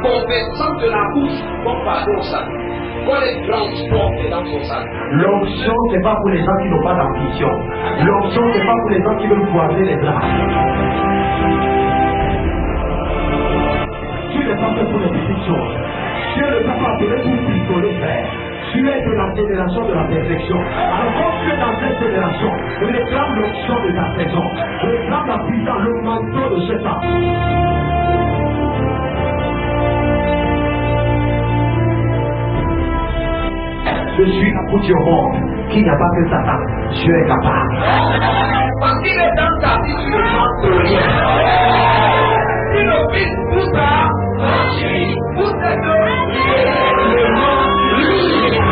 confessant de la bouche ton pardon au salut. Quand les transporter dans son salut. L'onction, ce n'est pas pour les gens qui n'ont pas d'ambition. L'onction, ce n'est pas pour les gens qui veulent croiser les bras. Tu n'es pas fait pour les petites choses. Dieu ne t'a pas appelé pour picoler, frère. Tu es de la génération de la perfection. Alors quand tu es dans cette génération, réclame l'onction de ta saison. Réclame la puissance, le manteau de ce temps. Je suis la poutre au monde qui n'a pas que Satan. Dieu est capable. Parce qu'il est dans ta vie, tu ne manques rien. Si le Fils vous a franchi, vous êtes réellement libre.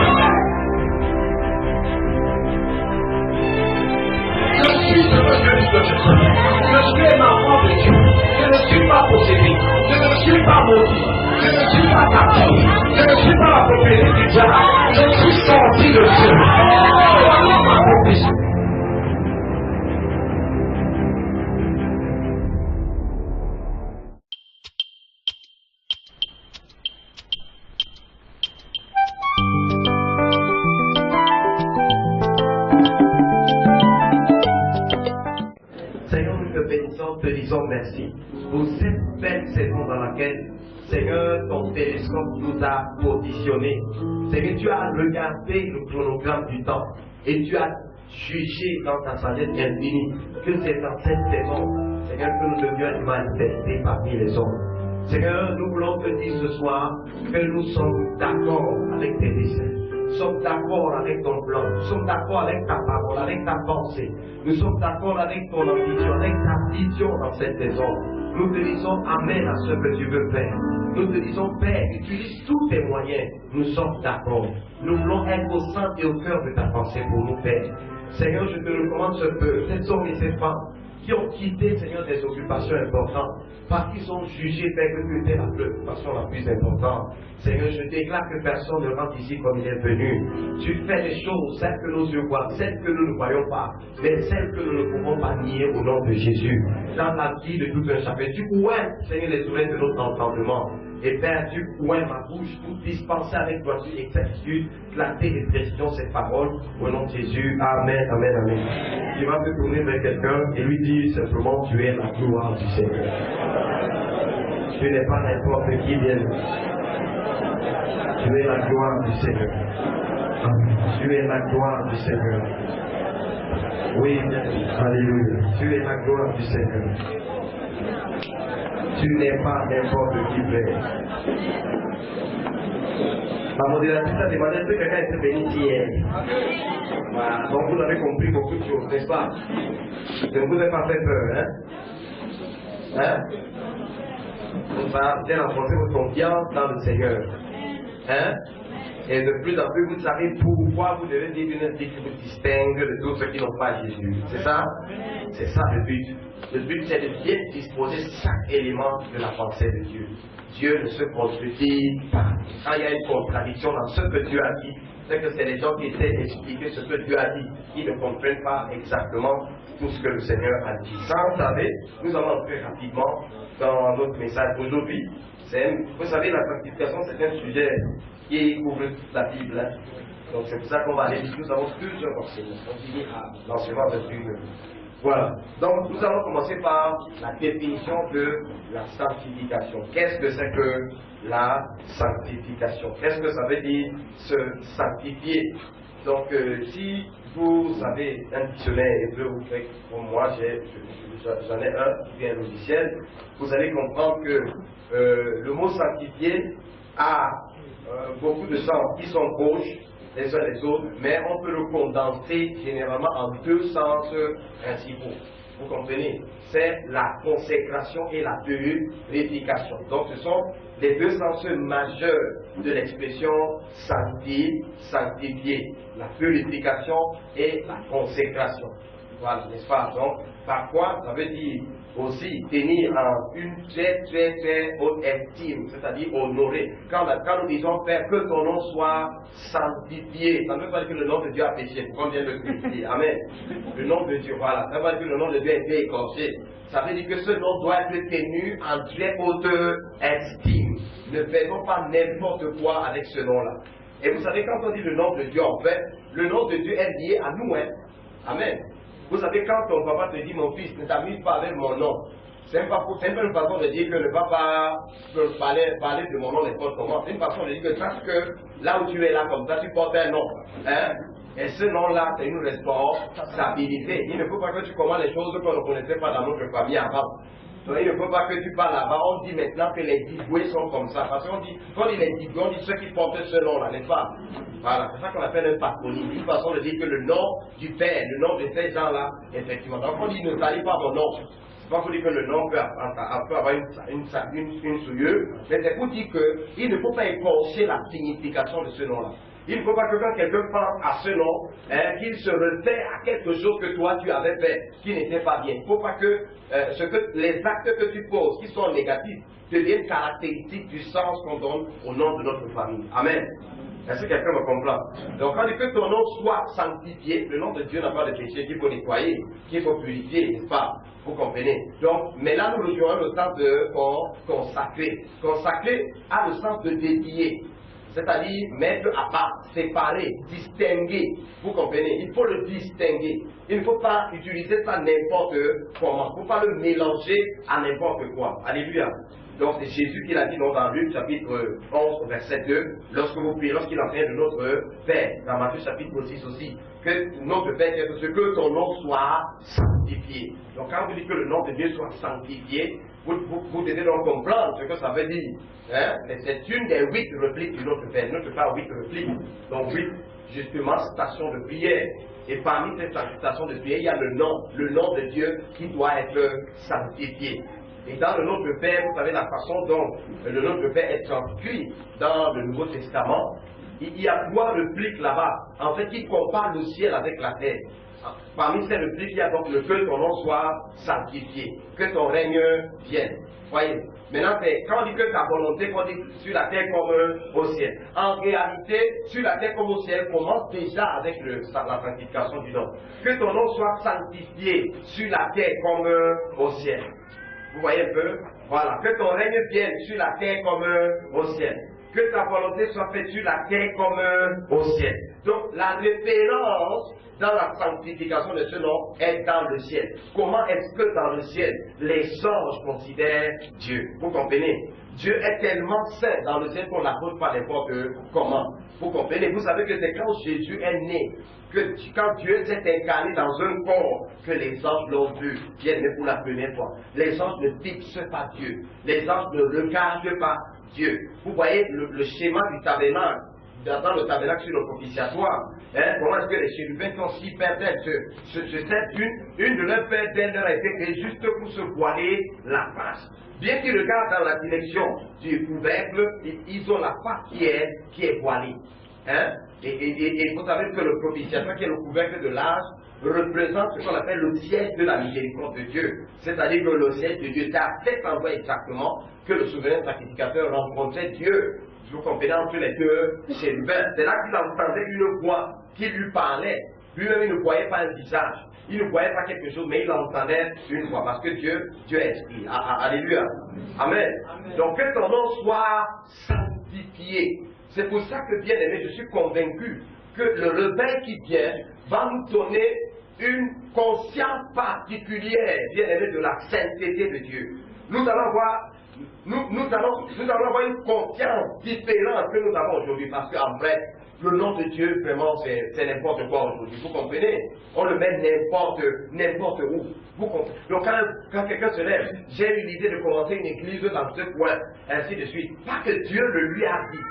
Je suis ce que Dieu dit que je suis. Je suis un enfant de Dieu. Je ne suis pas possédé. Je ne suis pas maudit. Je ne suis pas captif. Je ne suis pas la propriété du diable. Je suis sorti de Dieu. Voilà ma proposition. Seigneur, nous te bénissons, te disons merci pour cette belle saison dans laquelle, Seigneur, ton télescope nous a positionnés. Seigneur, tu as regardé le chronogramme du temps et tu as jugé dans ta sagesse infinie que c'est dans cette saison, Seigneur, que nous devions être manifestés parmi les hommes. Seigneur, nous voulons te dire ce soir que nous sommes d'accord avec tes desseins. Nous sommes d'accord avec ton plan, nous sommes d'accord avec ta parole, avec ta pensée. Nous sommes d'accord avec ton ambition, avec ta vision dans cette saison. Nous te disons Amen à ce que tu veux faire. Nous te disons Père, utilise tous tes moyens. Nous sommes d'accord. Nous voulons être au centre et au cœur de ta pensée pour nous, Père. Seigneur, je te recommande ce peu, ces hommes et ces femmes qui ont quitté, Seigneur, des occupations importantes, parce qu'ils sont jugés, Père, que tu étais la préoccupation la plus importante. Seigneur, je déclare que personne ne rentre ici comme il est venu. Tu fais les choses, celles que nos yeux voient, celles que nous ne voyons pas, mais celles que nous ne pouvons pas nier au nom de Jésus. Dans la vie de tout un chacun, tu ouvres, Seigneur, les oreilles de notre entendement. Et Père, tu ouvres ma bouche pour dispenser avec droiture et exactitude, clarté et précision cette parole. Au nom de Jésus, Amen, Amen, Amen. Tu vas te tourner vers quelqu'un et lui dire simplement, tu es la gloire du Seigneur. Tu n'es pas n'importe qui vient. Tu es la gloire du Seigneur. Tu es la gloire du Seigneur. Oui, alléluia. Tu es la gloire du Seigneur. Tu n'es pas n'importe qui fait. La modératrice a demandé est-ce que quelqu'un était béni hier. Voilà, donc vous avez compris beaucoup de choses, n'est-ce pas? Je ne vous ai pas fait peur, hein? Hein? Donc ça a bien renforcé votre confiance dans le Seigneur. Hein? Et de plus en plus, vous savez pourquoi vous devez dire une vie qui vous distingue de tous ceux qui n'ont pas Jésus. C'est ça? C'est ça le but. Le but, c'est de bien disposer chaque élément de la pensée de Dieu. Dieu ne se contredit pas. Quand il y a une contradiction dans ce que Dieu a dit, c'est que c'est les gens qui essaient d'expliquer ce que Dieu a dit. Ils ne comprennent pas exactement tout ce que le Seigneur a dit. Ça, vous savez, nous allons entrer rapidement dans notre message d'aujourd'hui. Vous savez, la sanctification, c'est un sujet qui couvre toute la Bible. Hein. Donc c'est pour ça qu'on va aller. Nous avons plusieurs enseignements. On finit à l'enseignement de Dieu. Voilà. Donc nous allons commencer par la définition de la sanctification. Qu'est-ce que c'est que la sanctification? Qu'est-ce que ça veut dire se sanctifier? Donc si vous avez un dictionnaire hébreu ou grec comme moi, j'en ai un qui est un logiciel, vous allez comprendre que le mot sanctifier a beaucoup de sens qui sont proches les uns les autres, mais on peut le condenser généralement en deux sens principaux. Vous comprenez? C'est la consécration et la purification. Donc ce sont les deux sens majeurs de l'expression sanctifier, la purification et la consécration. Voilà, n'est-ce pas? Donc, parfois, ça veut dire aussi tenir en une très haute estime, c'est-à-dire honorer. Quand nous disons Père, que ton nom soit sanctifié, ça ne veut pas dire que le nom de Dieu a péché, pour qu'on vienne le purifier. Amen. Le nom de Dieu, voilà. Ça ne veut pas dire que le nom de Dieu a été écorché. Ça veut dire que ce nom doit être tenu en très haute estime. ne faisons pas n'importe quoi avec ce nom-là. Et vous savez, quand on dit le nom de Dieu, en fait, le nom de Dieu est lié à nous. Hein? Amen. Vous savez, quand ton papa te dit, mon fils, ne t'amuse pas avec mon nom, c'est un peu une façon de dire que le papa peut parler de mon nom n'importe comment. C'est une façon de dire que sache que là où tu es là comme ça, tu portes un nom. Hein? Et ce nom-là, c'est une responsabilité. Il ne faut pas que tu commandes les choses qu'on ne connaissait pas dans notre famille avant. Donc, il ne faut pas que tu parles là-bas. On dit maintenant que les Digoués sont comme ça. Parce qu'on dit, quand on dit les Digoués, on dit ceux qui portent ce nom-là, n'est-ce pas? Voilà, c'est ça qu'on appelle un patronyme. Une façon de dire que le nom du Père, le nom de ces gens-là, effectivement. Donc, on dit ne salis pas mon nom. C'est pas pour dire que le nom peut avoir une souilleuse, mais c'est pour dire qu'il ne faut pas écorcher la signification de ce nom-là. Il ne faut pas que quand quelqu'un pense à ce nom, qu'il se réfère à quelque chose que toi tu avais fait, qui n'était pas bien. Il ne faut pas que, les actes que tu poses, qui sont négatifs, deviennent caractéristiques du sens qu'on donne au nom de notre famille. Amen. Est-ce que quelqu'un me comprend? Donc, quand on dit que ton nom soit sanctifié, le nom de Dieu n'a pas de péché qu'il faut nettoyer, qu'il faut purifier, n'est-ce pas? Vous comprenez? Donc, mais là, nous rejoignons le sens de consacrer. Consacrer a le sens de dédier. C'est-à-dire mettre à part, séparer, distinguer. Vous comprenez? Il faut le distinguer. Il ne faut pas utiliser ça n'importe comment. Il ne faut pas le mélanger à n'importe quoi. Alléluia. Donc c'est Jésus qui l'a dit dans Luc chapitre 11, verset 2, lorsque vous priez, lorsqu'il enseigne de notre Père, dans Matthieu chapitre 6 aussi, que notre Père, que ton nom soit sanctifié. Donc quand vous dites que le nom de Dieu soit sanctifié, vous devez donc comprendre ce que ça veut dire. Hein? C'est une des 8 répliques de notre Père. Notre Père a 8 répliques. Donc 8, justement, stations de prière. Et parmi ces stations de prière, il y a le nom de Dieu qui doit être sanctifié. Et dans le nom de Père, vous savez la façon dont le nom de Père est transcrit dans le Nouveau Testament. Il y a 3 répliques là-bas. En fait, qui comparent le ciel avec la terre. Parmi ces répliques, il y a donc le que ton nom soit sanctifié, que ton règne vienne. Voyez. Maintenant, quand on dit que ta volonté, on dit sur la terre comme au ciel. En réalité, sur la terre comme au ciel commence déjà avec la sanctification du nom. Que ton nom soit sanctifié sur la terre comme au ciel. Vous voyez un peu? Voilà. Que ton règne vienne sur la terre comme au ciel. Que ta volonté soit faite sur la terre comme au ciel. Donc, la référence dans la sanctification de ce nom est dans le ciel. Comment est-ce que dans le ciel, les anges considèrent Dieu? Vous comprenez? Dieu est tellement saint dans le ciel qu'on ne l'appelle pas n'importe comment. Vous comprenez? Vous savez que c'est quand Jésus est né, que quand Dieu s'est incarné dans un corps, que les anges l'ont vu, bien aimé pour la première fois. Les anges ne fixent pas Dieu. Les anges ne regardent pas Dieu. Vous voyez le schéma du tabernacle. Dans le tabernacle sur le propitiatoire, comment est-ce que les chérubins sont si paires d'ailes? Une de leurs paires d'ailes leur a été créée juste pour se voiler la face. Bien qu'ils regardent dans la direction du couvercle, ils ont la face qui est voilée. Et vous savez que le propitiatoire, qui est le couvercle de l'âge, représente ce qu'on appelle le siège de la miséricorde de Dieu. C'est-à-dire que le siège de Dieu, c'est à cet endroit exactement que le souverain sacrificateur rencontrait Dieu. Vous comprenez entre les deux chérubins. C'est là qu'il entendait une voix qui lui parlait. Lui-même, il ne voyait pas un visage. Il ne voyait pas quelque chose, mais il entendait une voix. Parce que Dieu est esprit. Alléluia. Amen. Donc que ton nom soit sanctifié. C'est pour ça que, bien aimé, je suis convaincu que le réveil qui vient va nous donner une conscience particulière, bien aimé, de la sainteté de Dieu. Nous allons voir une confiance différente que nous avons aujourd'hui, parce qu'en vrai, le nom de Dieu, vraiment, c'est n'importe quoi aujourd'hui. Vous comprenez? On le met n'importe où. Vous comprenez? Donc, quand quelqu'un se lève, j'ai eu l'idée de commencer une église dans ce coin, ainsi de suite. Pas que Dieu le lui a dit.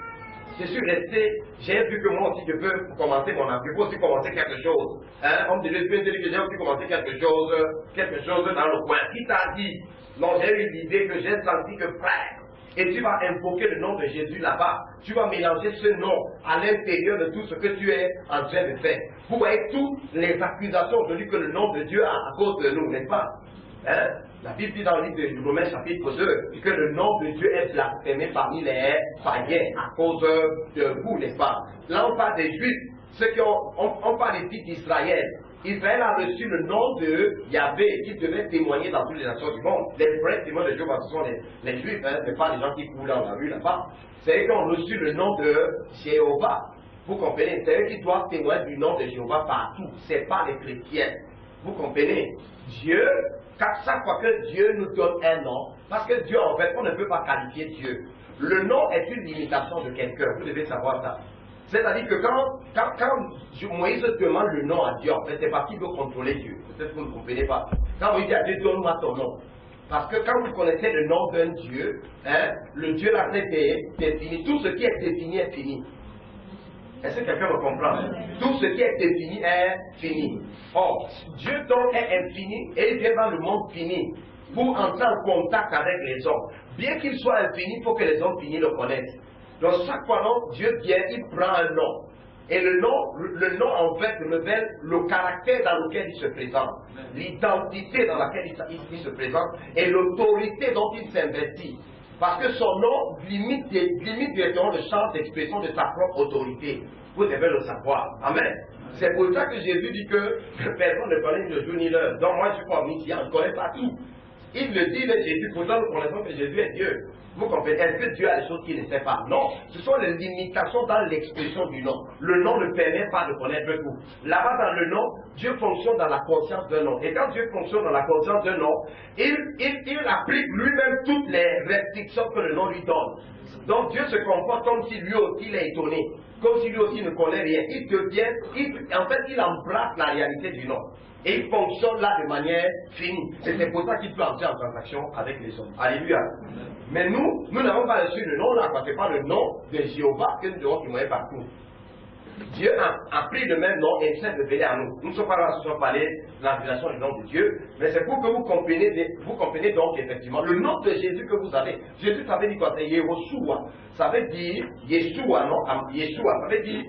Je suis resté, j'ai vu que moi aussi je peux commencer mon âme, je peux aussi commencer quelque chose. On me dit que j'ai aussi commencé quelque chose dans le coin. Qui t'a dit? Non, j'ai eu l'idée que j'ai senti que frère. Et tu vas invoquer le nom de Jésus là-bas. Tu vas mélanger ce nom à l'intérieur de tout ce que tu es en train de faire. Vous voyez toutes les accusations aujourd'hui que le nom de Dieu a à cause de nous, n'est-ce pas? La Bible dit dans le livre de Romains chapitre 2 que le nom de Dieu est blasphémé parmi les païens à cause de vous, n'est-ce pas? Là on parle des Juifs, ceux qui on parle des fils d'Israël. Israël a reçu le nom de Yahvé, qui devait témoigner dans toutes les nations du monde. Les vrais témoins de Jéhovah, ce sont les Juifs, hein, ce pas les gens qui courent dans la rue là-bas. C'est eux qui ont reçu le nom de Jéhovah. Vous comprenez? C'est eux qui doivent témoigner du nom de Jéhovah partout. Ce n'est pas les chrétiens. Vous comprenez? Dieu, chaque fois que Dieu nous donne un nom, parce que Dieu, en fait, on ne peut pas qualifier Dieu. Le nom est une limitation de quelqu'un. Vous devez savoir ça. C'est-à-dire que quand Moïse demande le nom à Dieu, en fait, c'est parce qu'il veut contrôler Dieu. Peut-être que vous ne comprenez pas. Quand Moïse dit à Dieu, donne-moi ton nom. Parce que quand vous connaissez le nom d'un Dieu, hein, le Dieu là c'est défini. Tout ce qui est défini est fini. Est-ce que quelqu'un me comprend? Tout ce qui est défini est fini. Or, Dieu donc est infini et il vient dans le monde fini pour entrer en contact avec les hommes. Bien qu'il soit infini, il faut que les hommes finis le connaissent. Donc chaque fois que Dieu vient, il prend un nom. Et le nom en fait révèle le caractère dans lequel il se présente, l'identité dans laquelle il se présente et l'autorité dont il s'investit. Parce que son nom limite directement le champ d'expression de sa propre autorité. Vous devez le savoir. Amen. C'est pour ça que Jésus dit que personne ne connaît ni le jour ni l'heure. Donc moi je suis pas omniscient, je ne connais pas tout. Il le dit, mais Jésus, pourtant nous connaissons que Jésus est Dieu. Vous comprenez? Est-ce que Dieu a des choses qu'il ne sait pas? Non. Ce sont les limitations dans l'expression du nom. Le nom ne permet pas de connaître tout. Là-bas dans le nom, Dieu fonctionne dans la conscience d'un nom. Et quand Dieu fonctionne dans la conscience d'un nom, il applique lui-même toutes les restrictions que le nom lui donne. Donc Dieu se comporte comme si lui aussi il est étonné. Comme si lui aussi ne connaît rien. En fait, il embrasse la réalité du nom. Et il fonctionne là de manière finie. Et c'est pour ça qu'il peut entrer en transaction avec les hommes. Alléluia. Mais nous n'avons pas reçu le nom là, parce que c'est pas le nom de Jéhovah que nous devons témoigner partout. Dieu a pris le même nom et s'est révélé à nous. Nous ne sommes pas là pour parler de la révélation du nom de Dieu, mais c'est pour que vous compreniez donc effectivement le nom de Jésus que vous avez. Jésus, ça veut dire quoi? C'est Yehoshua. Ça veut dire Yeshua, non? Yeshua, ça veut dire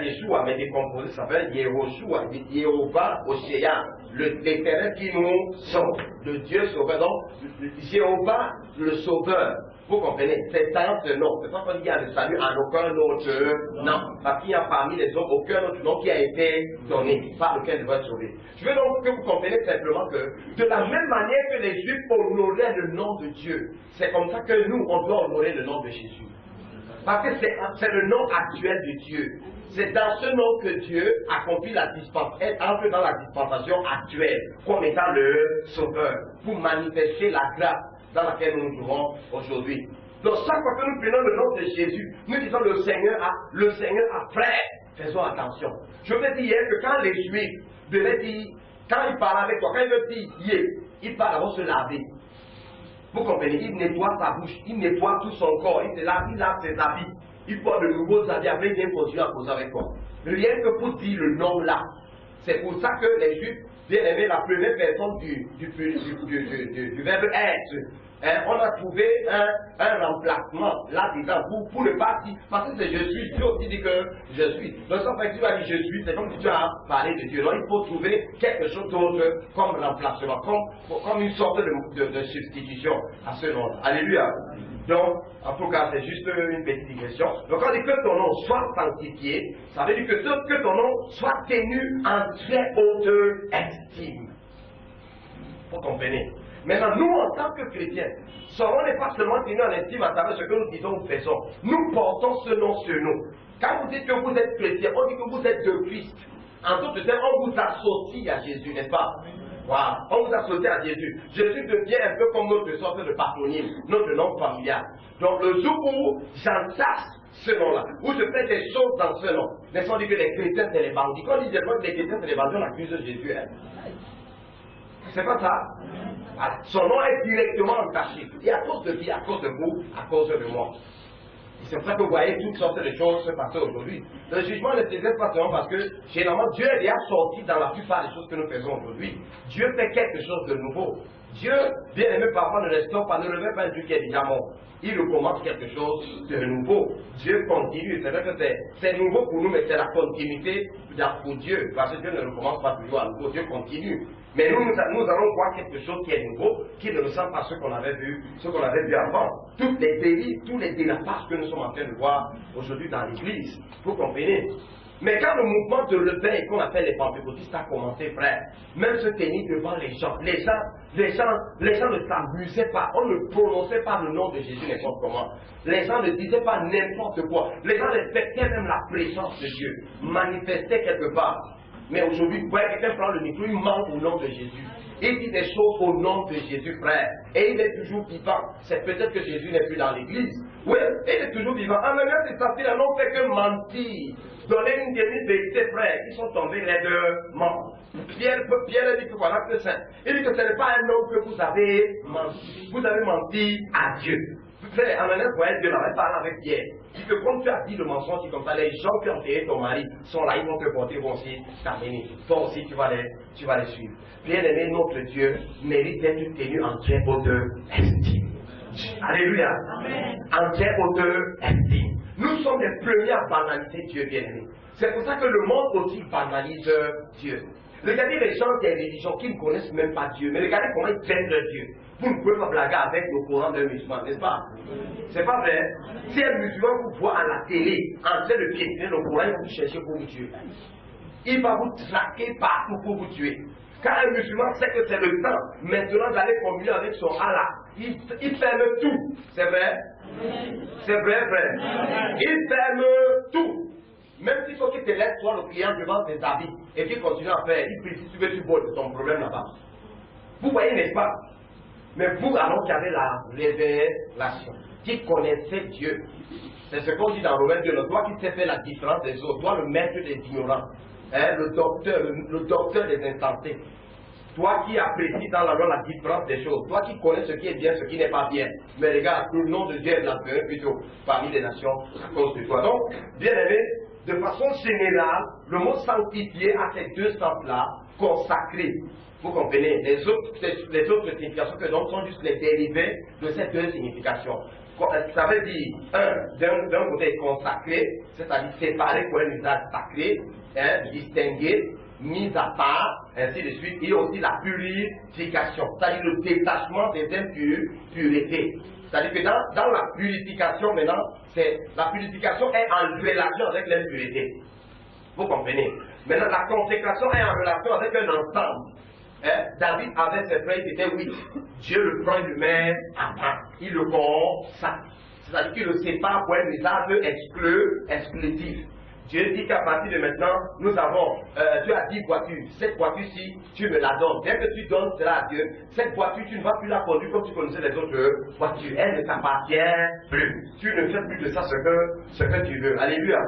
Yeshua, mais décomposé, ça veut dire Yehoshua, Yehovah, Oshéa, l'Éternel qui nous sauve, le Dieu sauveur. Donc, Jéhovah, le sauveur. Vous comprenez? C'est dans ce nom. C'est pas qu'on dit qu'il y a le salut en aucun autre nom. Parce qu'il n'y a parmi les hommes aucun autre nom qui a été donné par lequel il va être sauvé. Je veux donc que vous compreniez simplement que de la même manière que les Juifs honoraient le nom de Dieu, c'est comme ça que nous, on doit honorer le nom de Jésus. Parce que c'est le nom actuel de Dieu. C'est dans ce nom que Dieu accomplit la dispensation, entre dans la dispensation actuelle, comme étant le sauveur, pour manifester la grâce dans laquelle nous nous trouvons aujourd'hui. Donc chaque fois que nous prenons le nom de Jésus, nous disons le Seigneur a frère. Faisons attention. Je vous ai dit hier que quand les Juifs devaient dire, quand ils parlent avec toi, quand ils veulent dire yé, ils parlent avant de se laver. Vous comprenez? Il nettoie sa bouche, il nettoie tout son corps, il lave ses habits, il porte de nouveaux habits, après il vient continuer à causer avec toi. Rien que pour dire le nom là. C'est pour ça que les Juifs bien aimé la première personne du verbe être. Hein, on a trouvé un remplacement là-dedans pour ne pas dire, parce que c'est je suis, Dieu aussi dit que je suis. Donc ça fait que tu vas dire je suis, c'est comme si tu as parlé de Dieu. Donc il faut trouver quelque chose d'autre comme remplacement, comme une sorte de substitution à ce nom. Alléluia. Donc, en tout cas, c'est juste une petite digression. Donc on dit que ton nom soit sanctifié, ça veut dire que ton nom soit tenu en très haute estime. Vous comprenez? Maintenant, nous, en tant que chrétiens, son nom n'est pas seulement tenu en estime à travers ce que nous disons ou faisons. Nous portons ce nom sur nous. Quand vous dites que vous êtes chrétien, on dit que vous êtes de Christ. En d'autres termes, on vous associe à Jésus, n'est-ce pas? Wow. On vous associe à Jésus. Jésus devient un peu comme notre sorte de patronyme, notre nom familial. Donc le jour où j'entasse ce nom-là, où je fais des choses dans ce nom, n'est-ce pas, on dit que les chrétiens c'est les bandits. Quand on dit que les chrétiens c'est les bandits, on accuse Jésus. Hein? C'est pas ça. Son nom est directement entaché. Et à cause de qui? À cause de vous, à cause de moi. C'est pour ça que vous voyez toutes sortes de choses se passer aujourd'hui. Le jugement ne se fait pas seulement parce que, généralement, Dieu est déjà sorti dans la plupart des choses que nous faisons aujourd'hui. Dieu fait quelque chose de nouveau. Dieu, bien aimé parfois, ne restaure pas, ne revêt pas un Dieu qui est déjà mort. Il recommence quelque chose de nouveau. Dieu continue. C'est vrai que c'est nouveau pour nous, mais c'est la continuité pour Dieu. Parce que Dieu ne recommence pas toujours à nouveau. Dieu continue. Mais nous allons voir quelque chose qui est nouveau, qui ne ressemble pas à ce qu'on avait vu avant. Toutes les dérives, tous les dérapages que nous sommes en train de voir aujourd'hui dans l'Église. Vous comprenez? Mais quand le mouvement de réveil qu'on appelle les pentecôtistes a commencé, frère, même se tenir devant les gens ne s'amusaient pas, on ne prononçait pas le nom de Jésus n'importe comment. Les gens ne disaient pas n'importe quoi. Les gens respectaient même la présence de Dieu, manifestaient quelque part. Mais aujourd'hui, vous voyez, quelqu'un prend le micro, il ment au nom de Jésus. Il dit des choses au nom de Jésus, frère. Et il est toujours vivant. C'est peut-être que Jésus n'est plus dans l'église. Oui, il est toujours vivant. En même temps, c'est facile, ils n'ont fait que mentir. Donner une demi-vérité, frère. Ils sont tombés les deux morts. Pierre dit que voilà que c'est. Il dit que ce n'est pas un homme que vous avez menti. Vous avez menti à Dieu. Frère, en même temps, Dieu n'avait parlé avec Pierre. Il dit que comme tu as dit le mensonge, comme ça, les gens qui ont enterré ton mari sont là, ils vont te porter, vont aussi t'amener. Toi aussi, tu vas les suivre. Bien aimé, notre Dieu mérite d'être tenu en très haute estime. Alléluia. En très haute estime. Nous sommes les premiers à banaliser Dieu, bien aimé. C'est pour ça que le monde aussi banalise Dieu. Regardez les gens des religions qui ne connaissent même pas Dieu, mais regardez comment ils traitent leur Dieu. Vous ne pouvez pas blaguer avec le courant d'un musulman, n'est-ce pas? C'est pas vrai. Si un musulman vous voit à la télé en train de piétiner le courant, il va vous chercher pour vous tuer. Il va vous traquer partout pour vous tuer. Quand un musulman sait que c'est le temps maintenant d'aller communier avec son Allah, il ferme tout. C'est vrai? C'est vrai, frère. Il ferme tout. Même s'il faut qu'il te laisse toi le client devant tes habits et qu'il continue à faire, il prie, si tu veux, tu voles ton problème là-bas. Vous voyez, n'est-ce pas? Mais vous, alors qu'il y avait la révélation, qui connaissait Dieu, c'est ce qu'on dit dans Romains 2, toi qui sais faire la différence des autres, toi le maître des ignorants, hein, le docteur des insensés, toi qui apprécies dans la loi la différence des choses, toi qui connais ce qui est bien, ce qui n'est pas bien, mais regarde, le nom de Dieu est blasphème plutôt parmi les nations à cause de toi. Donc, bien aimé, de façon générale, le mot sanctifié a ces deux sens-là, consacré. Vous comprenez? Les autres significations que l'on sont juste les dérivés de ces deux significations. Ça veut dire, d'un côté consacré, c'est-à-dire séparé pour un usage sacré, hein, distingué, mis à part, ainsi de suite, et aussi la purification, c'est-à-dire le détachement des impuretés. C'est-à-dire que dans la purification, maintenant, la purification est en relation avec l'impureté. Vous comprenez? Maintenant, la consécration est en relation avec un ensemble. David avait ses frères, il était 8. Dieu le prend, il le met à part. Il le consacre. C'est-à-dire qu'il le sépare pour un usage exclusif. Dieu dit qu'à partir de maintenant, nous avons, tu as 10 voitures. Cette voiture-ci, tu me la donnes. Dès que tu donnes cela à Dieu, cette voiture, tu ne vas plus la conduire comme tu connaissais les autres voitures. Elle ne t'appartient plus. Tu ne fais plus de ça ce que tu veux. Alléluia.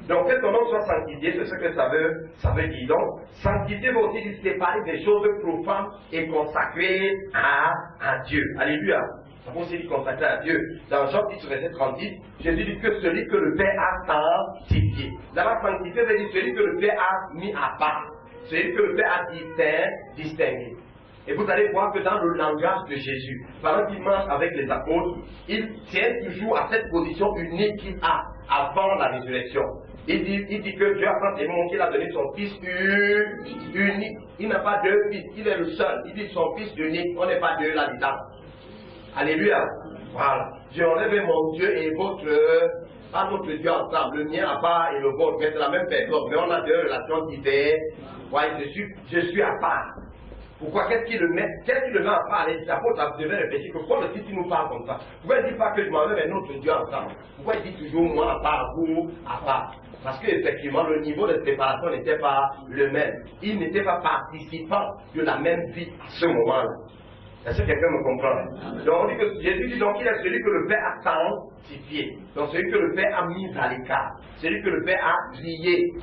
Donc, que ton nom soit sanctifié, c'est ce que ça veut dire. Donc, sanctifié veut aussi dire séparer des choses profanes et consacrer à Dieu. Alléluia. Ça veut aussi dire consacrer à Dieu. Dans Jean 10, verset 38, Jésus dit que celui que le Père a sanctifié. Là-bas, sanctifié veut dire celui que le Père a mis à part. Celui que le Père a distingué. Et vous allez voir que dans le langage de Jésus, pendant qu'il marche avec les apôtres, il tient toujours à cette position unique qu'il a avant la résurrection. Il dit que Dieu a tant aimé qu'il a donné son Fils unique. Il n'a pas deux fils, il est le seul. Il dit son Fils unique, on n'est pas deux là-dedans. Alléluia. Voilà. J'enlève mon Dieu et votre Dieu ensemble. Le mien à part et le vôtre, mais c'est la même personne. Mais on a deux relations différentes. Ouais, je suis à part. Pourquoi? Qu'est-ce qui le met à part? Les apôtres devaient réfléchir que pourquoi le Christ nous parle comme ça? Pourquoi il ne dit pas que je m'enlève un autre Dieu ensemble? Pourquoi il dit toujours moi à part, vous à part? Parce qu'effectivement, le niveau de séparation n'était pas le même. Ils n'étaient pas participants de la même vie à ce moment-là. Est-ce que quelqu'un me comprend? Donc on dit que Jésus dit donc il est celui que le Père a sanctifié. Donc celui que le Père a mis à l'écart. Celui que le Père a trié.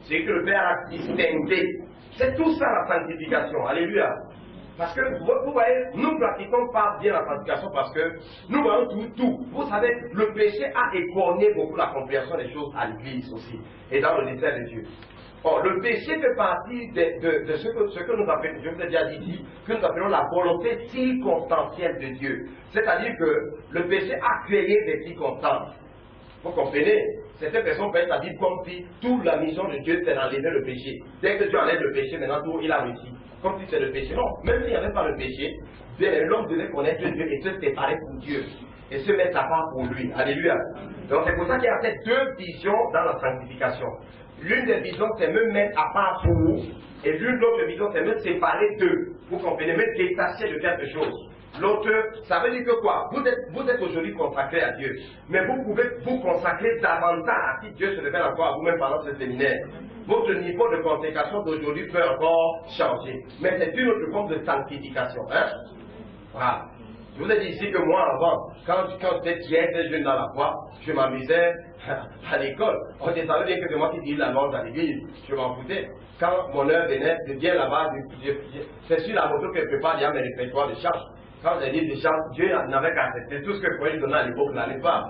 Celui que le Père a distingué. C'est tout ça la sanctification. Alléluia. Parce que vous voyez, nous ne pratiquons pas bien la sanctification parce que nous voyons tout. Vous savez, le péché a écorné beaucoup la compréhension des choses à l'église aussi. Et dans le désert de Dieu. Or, le péché fait partie de ce que nous appelons, je vous ai déjà dit, que nous appelons la volonté circonstancielle de Dieu. C'est-à-dire que le péché a créé des circonstances. Vous comprenez? Certaines personnes peuvent dire comme si toute la mission de Dieu c'est d'enlever le péché. Dès que tu enlèves le péché, maintenant tout il a réussi. Comme si c'est le péché. Non, même s'il n'y avait pas le péché, l'homme devait connaître Dieu et se séparer pour Dieu. et se mettre à part pour lui. Alléluia. Donc c'est pour ça qu'il y a ces deux visions dans la sanctification. L'une des visions, c'est me mettre à part pour, et l'autre vision, c'est me séparer d'eux. Vous comprenez, me détacher de quelque chose. L'autre, ça veut dire que quoi? Vous êtes aujourd'hui consacré à Dieu, mais vous pouvez vous consacrer davantage si Dieu se révèle encore à vous-même pendant ce séminaire. Votre niveau de consécration d'aujourd'hui peut encore changer, mais c'est une autre forme de sanctification. Hein? Voilà. Je vous ai dit ici que moi, avant, quand j'étais jeune dans la foi, je m'amusais à l'école. On savait bien que c'est moi qui dis la langue à l'église. Je m'en foutais. Quand mon heure venait de bien là-bas, c'est sur la moto que je prépare mes répertoires de charge. Quand j'ai dit des charges, Dieu n'avait qu'à accepter tout ce que je pouvais lui donner à l'époque, n'allait pas.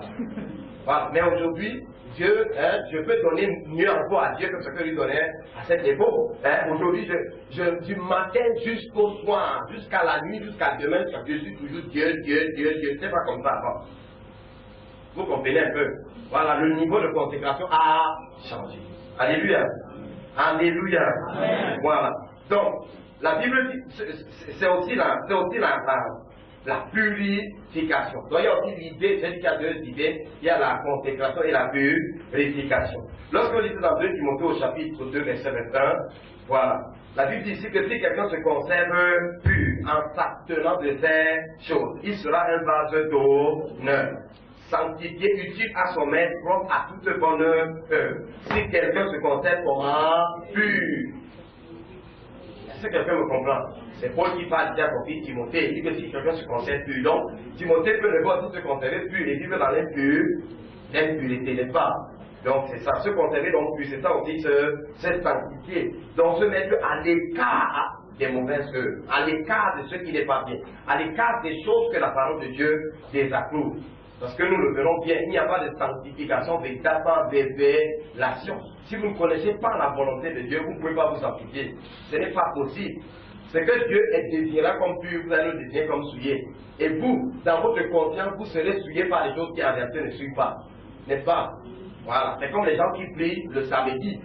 Voilà. Mais aujourd'hui, Dieu, je peux donner mieux encore à Dieu que ce que lui donnait à cette époque. Aujourd'hui, du matin jusqu'au soir, jusqu'à la nuit, jusqu'à demain, je suis toujours Dieu. C'est pas comme ça avant. Vous comprenez un peu? Voilà, le niveau de consécration a changé. Alléluia. Alléluia. Amen. Voilà. Donc, la Bible dit, c'est aussi la purification. Donc il y a aussi l'idée, c'est-à-dire qu'il y a deux idées, il y a la consécration et la purification. Lorsque vous lisez dans 2 Timothée au chapitre 2, verset 21, voilà, la Bible dit ici que si quelqu'un se conserve pur en s'abstenant de ces choses, il sera un vase d'honneur, sanctifié, utile à son maître, propre à toute bonne œuvre. Si quelqu'un se conserve comme pur, si quelqu'un me comprend, c'est Paul qui parle déjà à son fils Timothée. Il dit que si quelqu'un se conserve pur, donc Timothée peut ne pas aussi se conserver pur et vivre dans l'impureté, n'est-ce pas? Donc c'est ça, se conserver donc pur, c'est ça aussi, se sanctifier. Donc se mettre à l'écart des mauvaises œuvres, à l'écart de ce qui n'est pas bien, à l'écart des choses que la parole de Dieu désapprouve. Parce que nous le verrons bien, il n'y a pas de sanctification véritable par révélation. Si vous ne connaissez pas la volonté de Dieu, vous ne pouvez pas vous sanctifier. Ce n'est pas possible. C'est que Dieu est désiré comme pur, vous allez le désirer comme souillé. Et vous, dans votre conscience, vous serez souillé par les choses qui en réalité ne suivent pas. N'est-ce pas? Voilà. C'est comme les gens qui prient le samedi.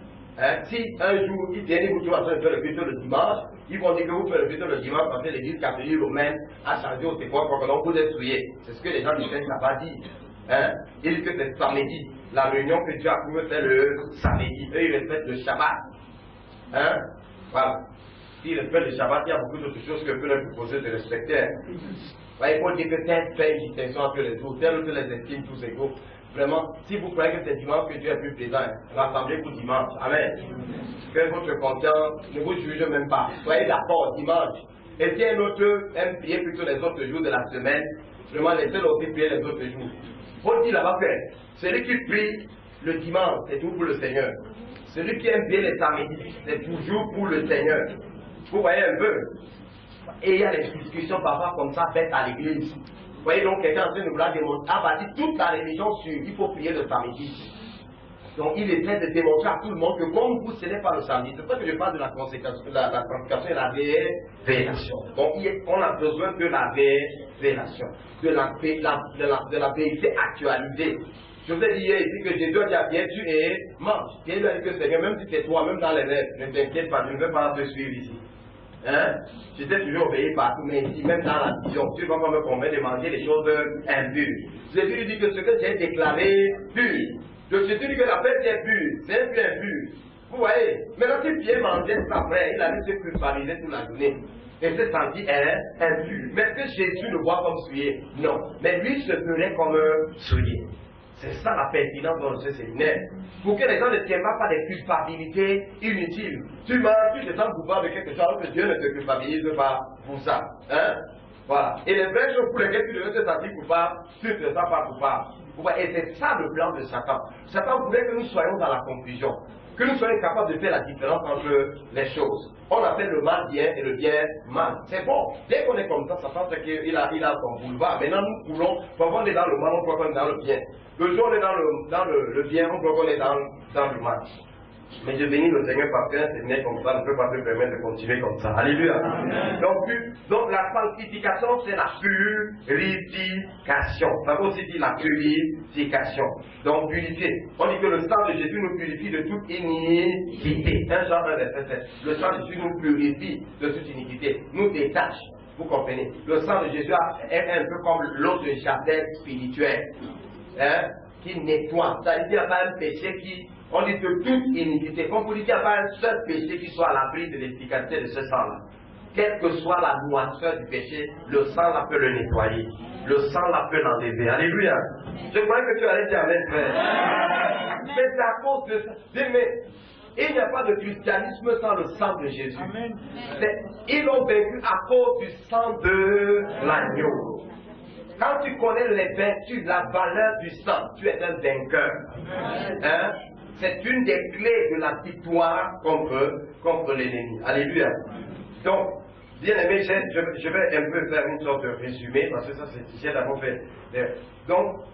Si un jour ils viennent vous trouvent en train de faire le culte le dimanche, ils vont dire que vous faites le culte le dimanche parce que l'église catholique romaine a changé au séquoia pour que donc vous êtes souillés. C'est ce que les gens du Saint Sabbat disent. Ils disent que c'est samedi. La réunion que Dieu a approuve c'est le samedi. Eux ils respectent le Shabbat. Voilà. S'ils respectent le Shabbat, il y a beaucoup d'autres choses que peut leur proposer de respecter. Il faut dire que tel fait une distinction entre les jours, tel autre les estime tous égaux. Vraiment, si vous croyez que c'est dimanche que Dieu est plus plaisant, rassemblez-vous dimanche. Amen. Que votre conscience ne vous juge même pas. Soyez d'accord dimanche. Et si un autre aime prier plutôt les autres jours de la semaine, vraiment laissez-le aussi prier les autres jours. Paul dit là-bas que celui qui prie le dimanche, c'est tout pour le Seigneur. Celui qui aime prier les samedis, c'est toujours pour le Seigneur. Vous voyez un peu? Et il y a des discussions parfois comme ça faites à l'église. Vous voyez donc quelqu'un en train de vouloir démontrer, toute la religion sur, il faut prier le samedi. Donc il essaie de démontrer à tout le monde que comme vous, ce n'est pas le samedi. C'est pour ça que je parle de la conséquence, de la sanctification et la révélation. Donc on a besoin de la révélation, de la vérité actualisée. Je vous ai dit hier ici que Jésus a dit à Pierre, tu es mange. Pierre lui a dit que Seigneur, même si c'est toi, même dans les rêves, ne t'inquiète pas, je ne vais pas te suivre ici. Je t'ai toujours obéi partout, mais ici, même dans la vision, tu ne vas pas me convaincre de manger les choses impures. Jésus lui dit que ce que j'ai déclaré pur. Donc Jésus dit que la fête est pure, c'est un peu impur. Vous voyez, maintenant si Pierre mangeait ça après, il allait se culpabiliser toute la journée. Et se sentit impur. Mais est-ce que Jésus le voit comme souillé? Non. Mais lui se ferait comme souillé. C'est ça la pertinence dans ce séminaire. Pour que les gens ne tiennent pas des culpabilités inutiles. Tu manges, tu te sens coupable de quelque chose alors que Dieu ne te culpabilise pas pour ça. Voilà. Et les vraies choses pour lesquelles tu devais te sentir coupable, tu ne te sens pas coupable. Et c'est ça le plan de Satan. Satan voulait que nous soyons dans la confusion. Que nous soyons capables de faire la différence entre les choses. On appelle le mal bien et le bien mal. C'est bon. Dès qu'on est comme ça pense qu'il a son boulevard. Maintenant, nous coulons. Parfois, on est dans le mal, on croit qu'on est dans le bien. Le jour, on est dans le bien, on croit qu'on est dans le mal. Mais je bénis le Seigneur parce qu'un séminaire comme ça ne peut pas se permettre de continuer comme ça. Alléluia. Donc la sanctification, c'est la purification. Ça veut aussi dire la purification. Donc purifier. On dit que le sang de Jésus nous purifie de toute iniquité. 1 Jean 1, verset 7. Le sang de Jésus nous purifie de toute iniquité. Nous détache. Vous comprenez? Le sang de Jésus est un peu comme l'autre jardin spirituel, hein, qui nettoie. C'est-à-dire qu'il n'y a pas un péché qui, on dit de toute iniquité. Comme vous dites qu'il n'y a pas un seul péché qui soit à l'abri de l'efficacité de ce sang-là. Quelle que soit la noirceur du péché, le sang là peut le nettoyer. Le sang là peut l'enlever. Alléluia. Je croyais que tu allais dire Amen, frère. Mais c'est à cause de ça. Mais il n'y a pas de christianisme sans le sang de Jésus. Ils l'ont vaincu à cause du sang de l'agneau. Quand tu connais les vertus, la valeur du sang, tu es un vainqueur. Hein? C'est une des clés de la victoire contre l'ennemi. Alléluia. Donc, bien aimé, je vais un peu faire une sorte de résumé, parce que ça, j'ai d'abord fait. Donc,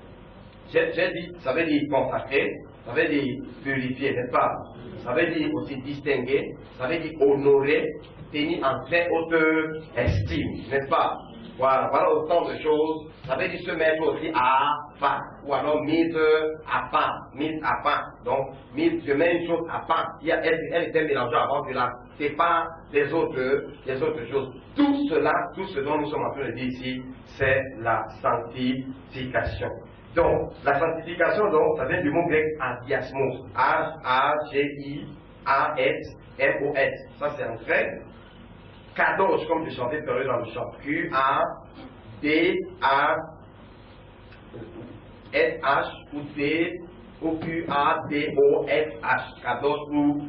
j'ai dit, ça veut dire consacrer, ça veut dire purifier, n'est-ce pas? Ça veut dire aussi distinguer, ça veut dire honorer, tenir en très haute estime, n'est-ce pas? Voilà autant de choses. Ça veut dire se mettre aussi à part, ou alors mise à part, Donc, je mets une chose à part. Elle était mélangée avant que la sépare des autres choses. Tout ce dont nous sommes en train de dire ici, c'est la sanctification. Donc, la sanctification, donc, ça vient du mot grec agiasmos. H-A-G-I-A-S-M-O-S. Ça, c'est un grec. Kadosh, comme je chantais tout à l'heure dans le chant. Q-A-D-A-S-H ou D ou Q-A-D-O-S-H. Kadosh ou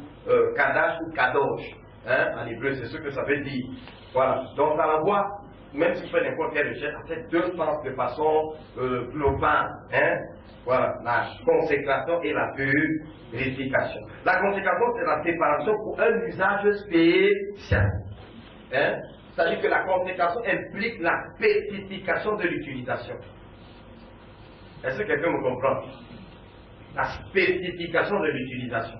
Kadash ou Kadosh. Hein, en hébreu, c'est ce que ça veut dire. Voilà. Donc, ça l'envoie, même si je fais n'importe quelle recherche, à ces deux sens de façon globale. Hein? Voilà. La consécration et la purification. La consécration, c'est la séparation pour un usage spécial. Hein? C'est-à-dire que la consécration implique la spécification de l'utilisation. Est-ce que quelqu'un me comprend? La spécification de l'utilisation.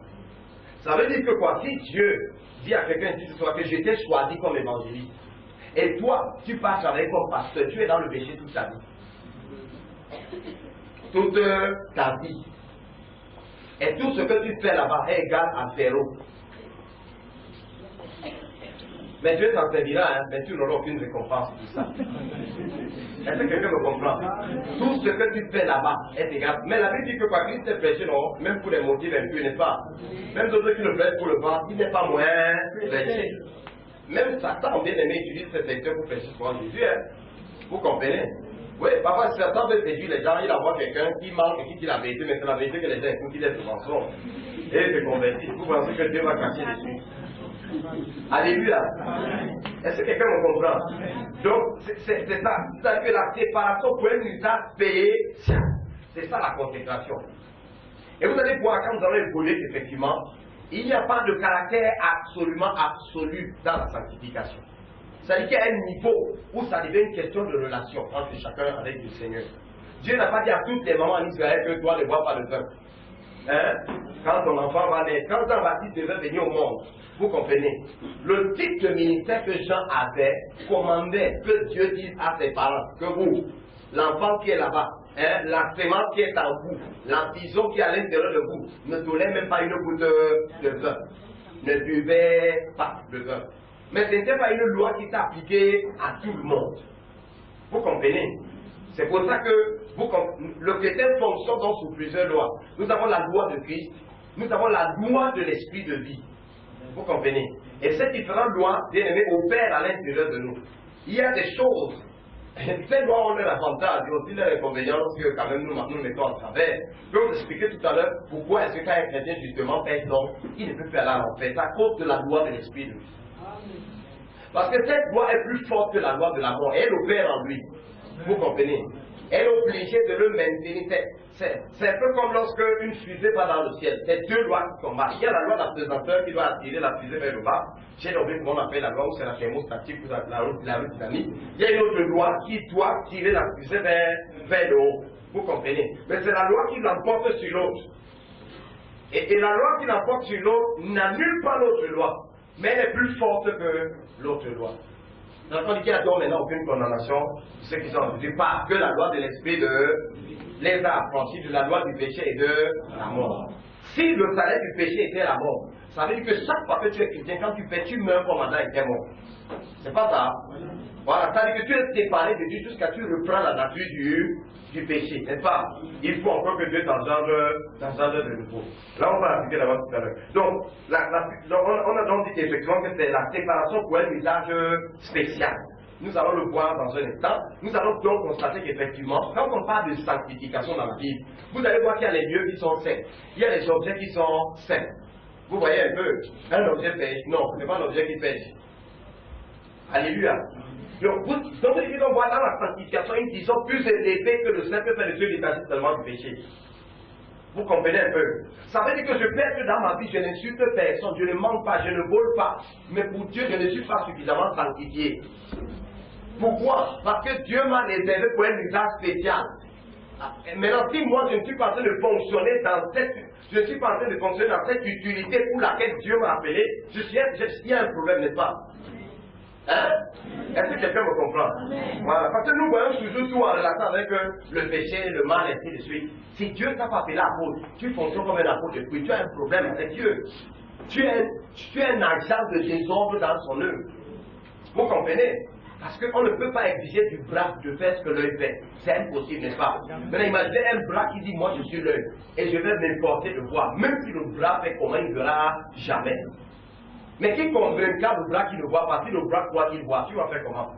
Ça veut dire que quoi? Si Dieu dit à quelqu'un ici ce soir que je t'ai choisi comme évangéliste, et toi, tu pars travailler comme pasteur, tu es dans le péché toute ta vie. Toute ta vie. Et tout ce que tu fais là-bas est égal à zéro. Mais Dieu t'en servira, hein, mais tu n'auras aucune récompense pour ça. Est-ce que quelqu'un me comprend? Tout ce que tu fais là-bas est égal. Mais la Bible dit que quoi, Christ est prêché, non, même pour les motifs impurs, n'est-ce pas? Même d'autres qui le prêchent pour le ventre, il n'est pas moins prêché. Même Satan, bien aimé, utilise ce secteur pour prêcher pour Jésus, hein. Vous comprenez? Oui, parfois Satan veut séduire les gens, il envoie quelqu'un qui manque et qui dit la vérité, mais c'est la vérité que les gens écoutent, il est de mensonge. Et se convertit. Vous pensez que Dieu va cacher dessus? Alléluia. Est-ce que quelqu'un me comprend? Donc, c'est ça. C'est-à-dire que la séparation pour un usage spécial. C'est ça la consécration. Et vous allez voir, quand vous allez évoluer, effectivement, il n'y a pas de caractère absolument absolu dans la sanctification. C'est-à-dire qu'il y a un niveau où ça devient une question de relation entre chacun avec le Seigneur. Dieu n'a pas dit à toutes les mamans en Israël que toi ne bois pas le vin. Hein? Quand ton enfant va naître, quand Jean-Baptiste devait venir au monde, vous comprenez, le type de ministère que Jean avait commandait que Dieu dise à ses parents que vous, l'enfant qui est là-bas, hein, la sémence qui est en vous, la vision qui est à l'intérieur de vous, ne donnait même pas une goutte de vin. Ne buvez pas de vin. Mais ce n'était pas une loi qui s'appliquait à tout le monde. Vous comprenez? C'est pour ça que le chrétien fonctionne donc sous plusieurs lois. Nous avons la loi de Christ, nous avons la loi de l'esprit de vie. Vous comprenez? Et ces différentes lois, bien aimées, opèrent à l'intérieur de nous. Il y a des choses. Ces lois ont leur avantage et aussi leur inconvénient que quand même nous mettons en travers. Je vais vous expliquer tout à l'heure pourquoi est-ce que quand un chrétien justement fait donc, il ne peut faire la l'enfer. C'est à cause de la loi de l'esprit de vie. Parce que cette loi est plus forte que la loi de la mort. Elle opère en lui. Vous comprenez? Elle est obligée de le maintenir. C'est un peu comme lorsque une fusée va dans le ciel. C'est deux lois qui combattent. Il y a la loi de la pesanteur qui doit attirer la fusée vers le bas. J'ai oublié comment on appelle la loi, où c'est la thermostatique ou la dynamique. Il y a une autre loi qui doit tirer la fusée vers le haut. Vous comprenez? Mais c'est la loi qui l'emporte sur l'autre. Et la loi qui l'emporte sur l'autre n'annule pas l'autre loi. Mais elle est plus forte que l'autre loi. Donc on dit qu'il n'y a donc maintenant aucune condamnation de ceux qui sont endurés parce que la loi de l'esprit les a affranchis de la loi du péché et de la mort. Si le salaire du péché était la mort, ça veut dire que chaque fois que tu es chrétien, quand tu fais, tu meurs comme Adam était mort. C'est pas ça. Voilà, c'est-à-dire que tu es séparé de Dieu jusqu'à ce que tu reprends la nature du péché, n'est-ce pas? Il faut encore que Dieu t'engendre de nouveau. Là, on va l'appliquer d'abord tout à l'heure. Donc, on a donc dit qu'effectivement que c'est la séparation pour un usage spécial. Nous allons le voir dans un instant. Nous allons donc constater qu'effectivement, quand on parle de sanctification dans la Bible, vous allez voir qu'il y a les lieux qui sont saints. Il y a les objets qui sont saints. Vous voyez un peu, un objet pêche. Non, ce n'est pas un objet qui pêche. Alléluia. Donc, vous devez donc voir dans la sanctification une vision plus élevée que le simple fait de Dieu détaché seulement du péché. Vous comprenez un peu? Ça veut dire que je peux être dans ma vie, je n'insulte personne, je ne mens pas, je ne vole pas. Mais pour Dieu, je ne suis pas suffisamment sanctifié. Pourquoi? Parce que Dieu m'a réservé pour un usage spécial. Maintenant, si moi je ne suis pas en train de fonctionner dans cette, je ne suis pas en train de fonctionner dans cette utilité pour laquelle Dieu m'a appelé, il y a un problème, n'est-ce pas? Hein? Est-ce que quelqu'un me comprend? Voilà. Parce que nous voyons toujours tout en relation avec le péché, le mal, et ainsi de suite. Si Dieu t'a pas appelé apôtre, tu fonctionnes comme un apôtre de Christ, tu as un problème avec Dieu. Tu es un agent de désordre dans son œuvre. Vous comprenez? Parce qu'on ne peut pas exiger du bras de faire ce que l'œil fait. C'est impossible, n'est-ce pas? Maintenant, imaginez un bras qui dit, moi je suis l'œil, et je vais m'importer de voir. Même si le bras fait comment, il ne verra jamais. Mais qui convaincra le bras qui ne voit pas? Si le bras croit qu'il voit, tu vas faire comment?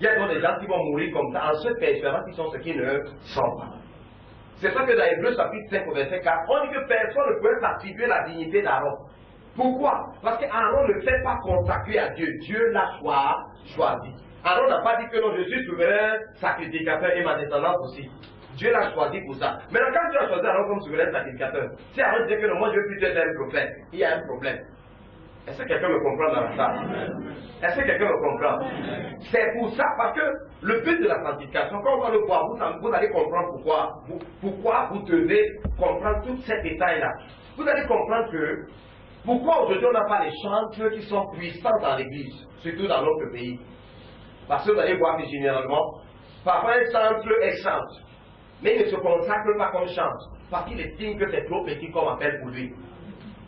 Il y a donc des gens qui vont mourir comme ça en se persuadant qu'ils sont ceux qui ne sont pas. C'est ça que dans Hébreux chapitre 5 au verset 4, on dit que personne ne peut s'attribuer la dignité d'Aaron. Pourquoi? Parce qu'Aaron ne fait pas consacrer à Dieu. Dieu l'a choisi. Aaron n'a pas dit que non, je suis souverain, sacrificateur et ma descendance aussi. Dieu l'a choisi pour ça. Maintenant, quand Dieu a choisi Aaron comme souverain sacrificateur, si Aaron dit que non, moi je veux plus être un prophète, il y a un problème. Est-ce que quelqu'un me comprend dans ça? Est-ce que quelqu'un me comprend? C'est pour ça, parce que le but de la sanctification, quand on va le voir, vous allez comprendre pourquoi vous devez comprendre tout cet détail-là. Vous allez comprendre que pourquoi aujourd'hui on n'a pas les chanteurs qui sont puissants dans l'église, surtout dans notre pays. Parce que vous allez voir que généralement, parfois un chanteur est chante, mais il ne se consacre pas comme chante, parce qu'il estime que c'est trop petit comme appel pour lui.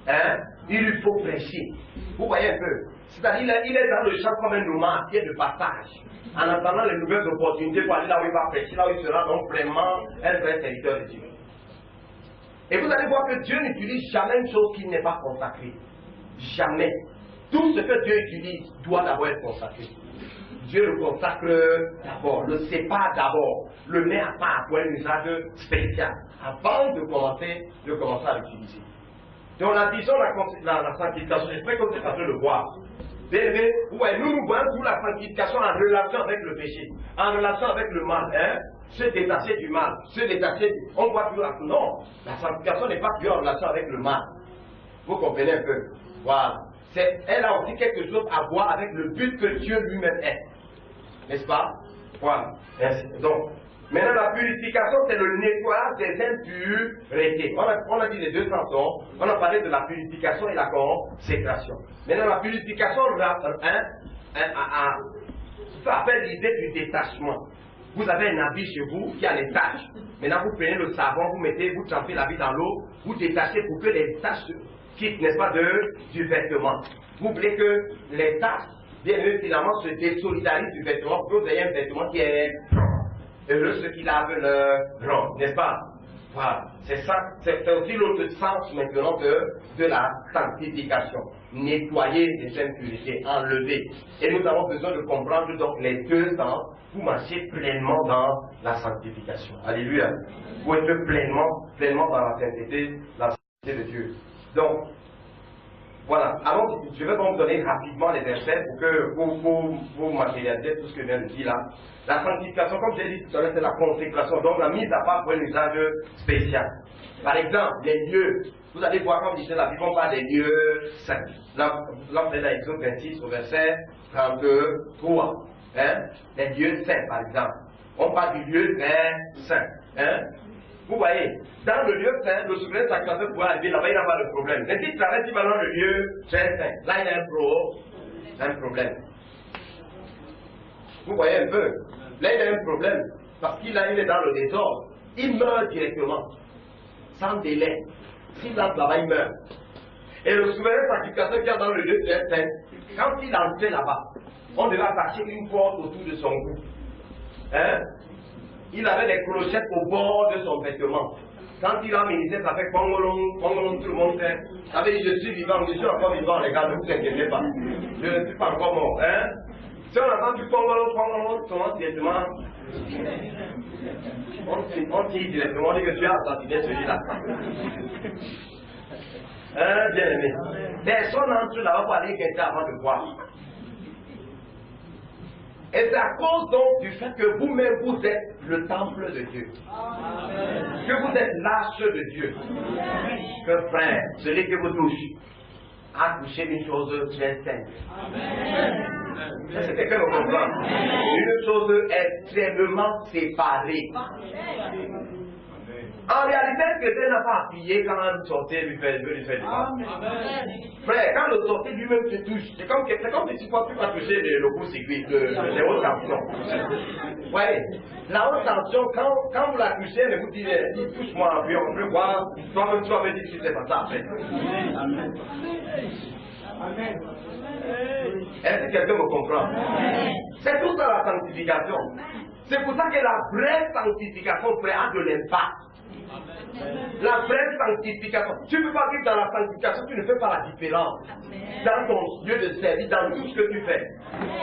Hein? Il lui faut prêcher. Vous voyez un peu? C'est-à-dire il est dans le champ comme un nomade, qui est de passage, en attendant les nouvelles opportunités pour aller là où il va prêcher, là où il sera donc vraiment un vrai serviteur de Dieu. Et vous allez voir que Dieu n'utilise jamais une chose qui n'est pas consacrée. Jamais. Tout ce que Dieu utilise doit d'abord être consacré. Dieu le consacre d'abord, le sépare d'abord, le met à part pour un usage spécial, avant de commencer à l'utiliser. Donc la vision de la sanctification, j'espère que vous êtes en train de le voir. Bien aimé, nous voyons toute la sanctification en relation avec le péché, en relation avec le mal, hein? Se détacher du mal, on voit toujours, non, la sanctification n'est pas plus en relation avec le mal. Vous comprenez un peu? Voilà. Elle a aussi quelque chose à voir avec le but que Dieu lui-même est. N'est-ce pas? Voilà. Donc, maintenant la purification, c'est le nettoyage des impuretés. On a dit les deux sens, on a parlé de la purification et la consécration. Maintenant la purification, ça fait l'idée du détachement. Vous avez un habit chez vous qui a les taches. Maintenant vous prenez le savon, vous trempez l'habit dans l'eau, vous détachez pour que les taches quittent, n'est-ce pas, du vêtement. Vous voulez que les taches, bien eux, finalement, se désolidarisent du vêtement pour que vous ayez un vêtement qui est heureux ceux qui lavent leur robe, n'est-ce pas? Voilà, c'est ça, c'est aussi l'autre sens maintenant de la sanctification. Nettoyer les impurités, enlever. Et nous avons besoin de comprendre donc les deux sens pour marcher pleinement dans la sanctification. Alléluia. Pour être pleinement dans la sainteté de Dieu. Donc, voilà. Alors, je vais donc vous donner rapidement les versets pour que vous matérialisez tout ce que je viens de dire là. La sanctification, comme j'ai dit tout à l'heure, c'est la consécration, donc la mise à part pour un usage spécial. Par exemple, les lieux. Vous allez voir, comme disait la Bible, on parle des lieux saints. Là, on est dans Exode 26 au verset 33. Hein? Les lieux saints, par exemple. On parle du lieu très saint. Hein? Vous voyez, dans le lieu saint, le souverain sacrificateur pourrait arriver là-bas, il n'a pas de problème. Mais s'il traverse maintenant le lieu très saint, là il y a un problème. Vous voyez un peu, là il y a un problème, parce qu'il est dans le désordre. Il meurt directement, sans délai. S'il entre là-bas, il meurt. Et le souverain sacrificateur qui est dans le lieu très saint, quand il entrait là-bas, on devait attacher une corde autour de son cou. Hein? Il avait des clochettes au bord de son vêtement. Quand il a ministré, ça fait pongolong, pongolong, tout le monde fait. Ça veut dire, je suis vivant, je suis encore vivant, les gars, ne vous inquiétez pas. Je ne suis pas encore mort. Hein? Si on entend du pongolong, pongolong, on commence directement. On tire directement, on dit que tu as assassiné celui-là. Hein, bien aimé. Personne n'entre là-bas pour aller guetter avant de voir. Et c'est à cause donc du fait que vous-même vous êtes le temple de Dieu. Que vous êtes l'arche de Dieu. Que frère, celui que vous touchez, a touché une chose très sainte. C'est quelqu'un me comprend. Une chose extrêmement séparée. En réalité, quelqu'un n'a pas appuyé quand un sortait lui fait du mal. Frère, quand le sortait lui-même te touche, c'est comme si tu vas toucher le coup circuit, les hautes tensions. Ouais, la haute tension, quand vous la touchez, elle vous dit, touche-moi, puis on peut voir, toi-même tu vas me dire si c'est pas ça après. Amen. Est-ce que quelqu'un me comprend? C'est tout ça la sanctification. C'est pour ça que la vraie sanctification, frère, a de l'impact. La vraie sanctification. Tu ne peux pas vivre dans la sanctification, tu ne fais pas la différence. Dans ton lieu de service, dans tout ce que tu fais.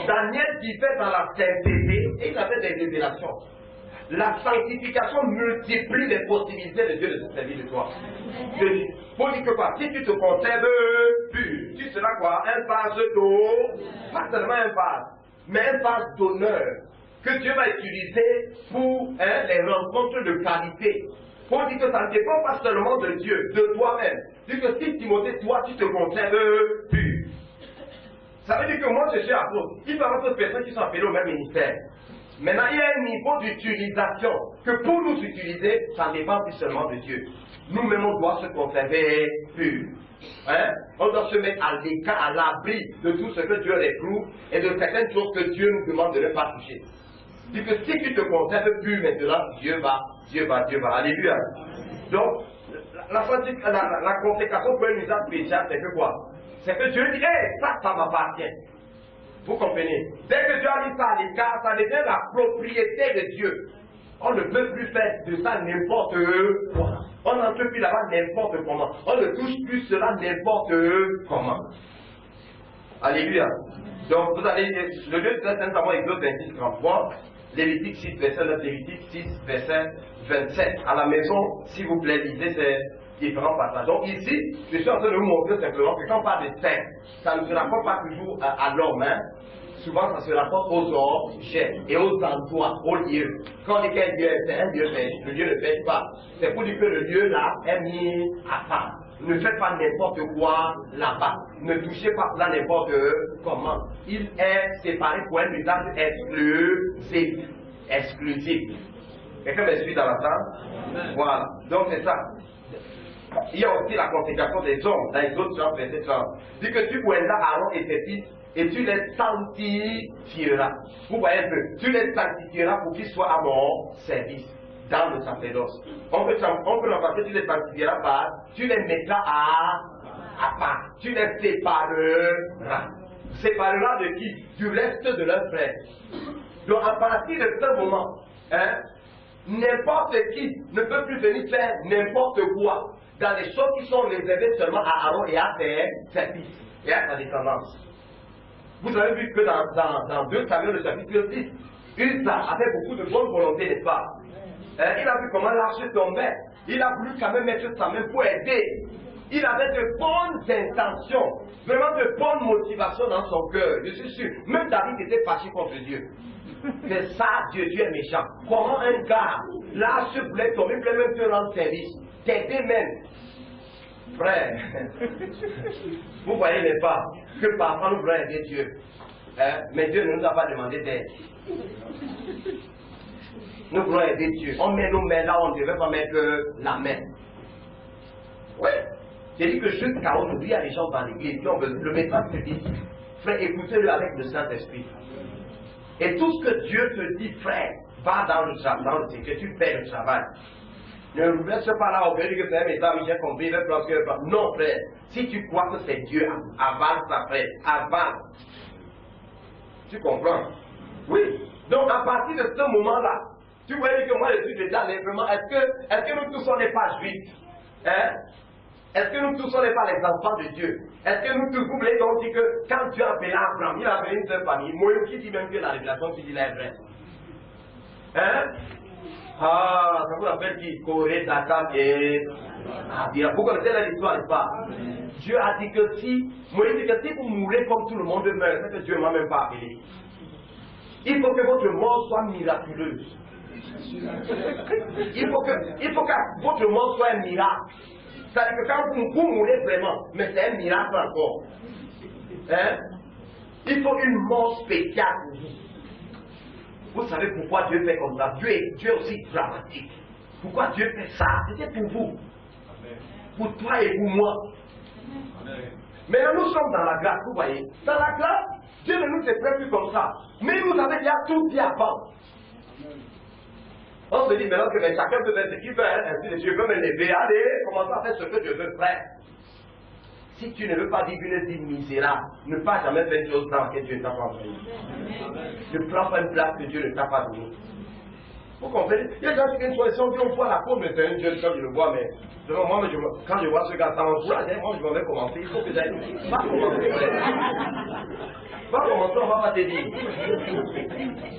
Daniel vivait dans la sainteté et il avait des révélations. La sanctification multiplie les possibilités de Dieu de se servir de toi. Pour dire que quoi? Si tu te conserves pur, tu seras quoi? Un vase d'eau, pas seulement un vase, mais un vase d'honneur que Dieu va utiliser pour les rencontres de qualité. Pour dire que ça ne dépend pas seulement de Dieu, de toi-même. Dis que si Timothée, toi, tu te conserves pur. Ça veut dire que moi, je suis apôtre. Il peut y avoir d'autres personnes qui sont appelées au même ministère. Maintenant, il y a un niveau d'utilisation que pour nous utiliser, ça ne dépend plus seulement de Dieu. Nous-mêmes, on doit se conserver pur. Hein? On doit se mettre à l'écart, à l'abri de tout ce que Dieu réprouve et de certaines choses que Dieu nous demande de ne pas toucher. Dis que si tu te conserves pur maintenant, Dieu va. Alléluia. Donc, la consécration pour un usage spécial, c'est que quoi? C'est que Dieu dit, hey, ça m'appartient. Vous comprenez? Dès que Dieu a mis ça à l'écart, ça devient la propriété de Dieu. On ne peut plus faire de ça n'importe quoi. On n'entre plus là-bas n'importe comment. On ne touche plus cela n'importe comment. Alléluia. Donc, vous allez, le lieu très simplement Exode 26, 33, Lévitique 6, verset 9, Lévitique 6, verset 27. À la maison, s'il vous plaît, lisez ces différents passages. Donc ici, je suis en train de vous montrer simplement que quand on parle de saint, ça ne se rapporte pas toujours à l'homme, hein. Souvent ça se rapporte aux objets et aux endroits, aux lieux. Quand on dit quel lieu est un lieu pêche, le lieu ne pêche pas. C'est pour dire que le lieu là est mis à part. Ne faites pas n'importe quoi là-bas. Ne touchez pas là n'importe comment. Il est séparé pour un usage exclusif. Quelqu'un me suit dans la salle? Voilà. Donc c'est ça. Il y a aussi la consécration des hommes dans les autres 30, verset 30. Dit que tu poindras Aaron et ses fils et tu les sanctifieras. Vous voyez un peu, tu les sanctifieras pour qu'ils soient à mon service dans le sacerdoce. On peut l'embrasser, tu les sanctifieras par, tu les mettras à part, tu les sépareras. Sépareras de qui? Du reste de leurs frères. Donc à partir de ce moment, hein, n'importe qui ne peut plus venir faire n'importe quoi dans les choses qui sont réservées seulement à Aaron et à ses fils et à sa descendance. Vous avez vu que dans 2 Samuel, le chapitre 6, Uza avait beaucoup de bonne volonté, n'est-ce pas? Il a vu comment l'arche tombait. Il a voulu quand même mettre sa main pour aider. Il avait de bonnes intentions, vraiment de bonnes motivations dans son cœur. Je suis sûr, même David était fâché contre Dieu. C'est ça, Dieu est méchant. Comment un gars, l'arche voulait tomber, voulait même te rendre service, t'aider même. Frère, vous voyez n'est pas que parfois nous voulons aider Dieu, hein? Mais Dieu ne nous a pas demandé d'aide. Nous voulons aider Dieu. On met nos mains là où on ne devait pas mettre la main. Oui. J'ai dit que jusqu'à aujourd'hui, il y a des gens dans l'église qui ont besoin. Le message te dit, frère, écoutez-le avec le Saint-Esprit. Et tout ce que Dieu te dit, frère, va dans le secret, tu fais le travail. Ne reste pas là au période que c'est un message, j'ai compris, non, frère. Si tu crois que c'est Dieu, avance ça, frère, avance. Tu comprends? Oui. Donc à partir de ce moment-là, tu voyais que moi je suis déjà vraiment. Est-ce que nous tous on n'est pas juifs? Hein? Est-ce que nous tous on n'est pas les enfants de Dieu? Est-ce que nous tous, vous voulez donc dire que quand Dieu a appelé Abraham, il a appelé une seule famille? Moïse qui dit même que la révélation qui dit la vraie. Hein? Ah, ça vous rappelle qui? Corée, Datam et Abia. Vous connaissez l'histoire, n'est-ce pas? Dieu a dit que si, Moïse dit que si vous mourrez comme tout le monde meurt, c'est que Dieu ne m'a même pas appelé. Il faut que votre mort soit miraculeuse. Il faut que votre mort soit un miracle. C'est-à-dire que quand vous mourrez vraiment, mais c'est un miracle encore. Hein? Il faut une mort spéciale pour vous. Vous savez pourquoi Dieu fait comme ça? Dieu est aussi dramatique. Pourquoi Dieu fait ça? C'était pour vous. Pour toi et pour moi. Maintenant nous sommes dans la grâce, vous voyez. Dans la grâce, Dieu ne nous exprime plus comme ça. Mais vous avez déjà tout dit avant. On se dit maintenant que chacun peut faire ce qu'il veut, ainsi de Dieu veut me lever, allez, commencez à faire ce que je veux faire. Si tu ne veux pas vivre une vie misérable, ne pas jamais faire une chose dans laquelle Dieu ne t'a pas envoyé. Ne prends pas une place que Dieu ne t'a pas donnée. Vous comprenez? Il y a des gens qui ont dit on voit la peau, mais c'est un Dieu quand je le vois, mais moi, quand je vois ce gars, ça m'encourage, moi je m'en vais commencer, il faut que j'aille. Pas commencer, pas commencer, on va pas te dire.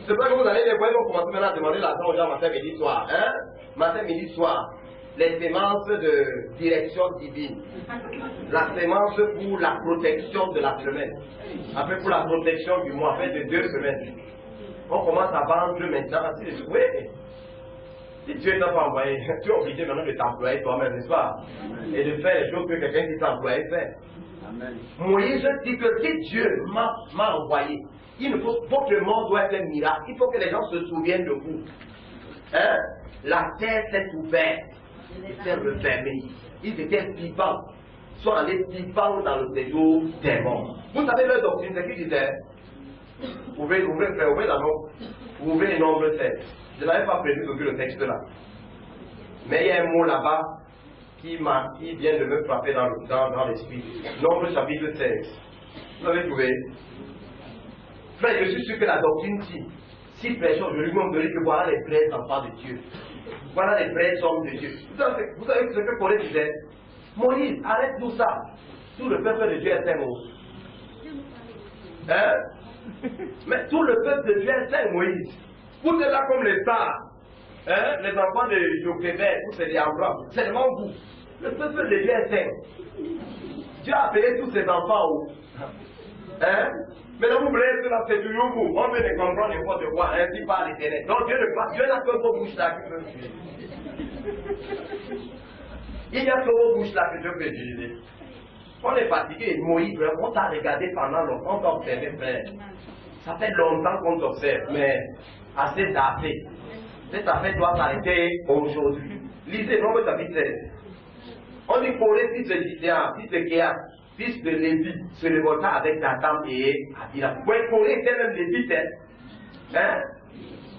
C'est pas que vous allez les voir, ils vont commencer maintenant à demander l'argent aux gens matin, midi, soir. Hein? Matin, midi, soir. Les sémences de direction divine. La sémence pour la protection de la semaine. Après pour la protection du mois, après de 2 semaines. On commence à vendre maintenant. Oui. Si Dieu t'a pas envoyé, tu es obligé maintenant de t'employer toi-même, n'est-ce pas? Et de faire les choses que quelqu'un qui t'a employé fait. Amen. Moïse dit que si Dieu m'a envoyé, votre monde doit être un miracle. Il faut que les gens se souviennent de vous. Hein? La terre s'est ouverte. S'est refermée. Ils étaient vivants. Ils sont allés vivants dans le séjour des morts. Vous savez leur doctrine, c'est qu'ils disaient, ouvrez la nombre, ouvrez le nombre 16. Je n'avais pas prévu d'ouvrir le texte là. Mais il y a un mot là-bas qui vient de me frapper dans l'esprit. Nombre chapitre 16. Vous avez trouvé? Frère, je suis sûr que la doctrine dit, si prêchons, je lui montre que voilà les vrais enfants de Dieu. Voilà les vrais hommes de Dieu. Vous savez ce que Corée disait? Moïse, arrête tout ça. Tout le peuple de Dieu est saint, hein? Mais tout le peuple de Dieu est saint, Moïse. Vous êtes là comme les stars. Hein? Les enfants de Jochebed, vous c'est des Abraham. Seulement vous. Le peuple de Dieu est saint. Dieu a appelé tous ses enfants où? Hein? Maintenant vous voulez être là, c'est toujours vous. On veut les comprendre n'importe quoi, ainsi par l'Éternel. Donc Dieu n'a que vos bouches là qui peuvent utiliser. Il n'y a que vos bouches là que Dieu peut utiliser. On est fatigué, Moïse, on t'a regardé pendant longtemps, on t'a observé, frère. Ça fait longtemps qu'on t'observe, mais assez d'assez. Cette affaire doit s'arrêter aujourd'hui. Lisez Nombre chapitre 16. On dit Corée, fils de Gideon, fils de Kéa, fils de Lévi, se révolta avec Datam et Abira. Oui, Corée était même Lévite, hein?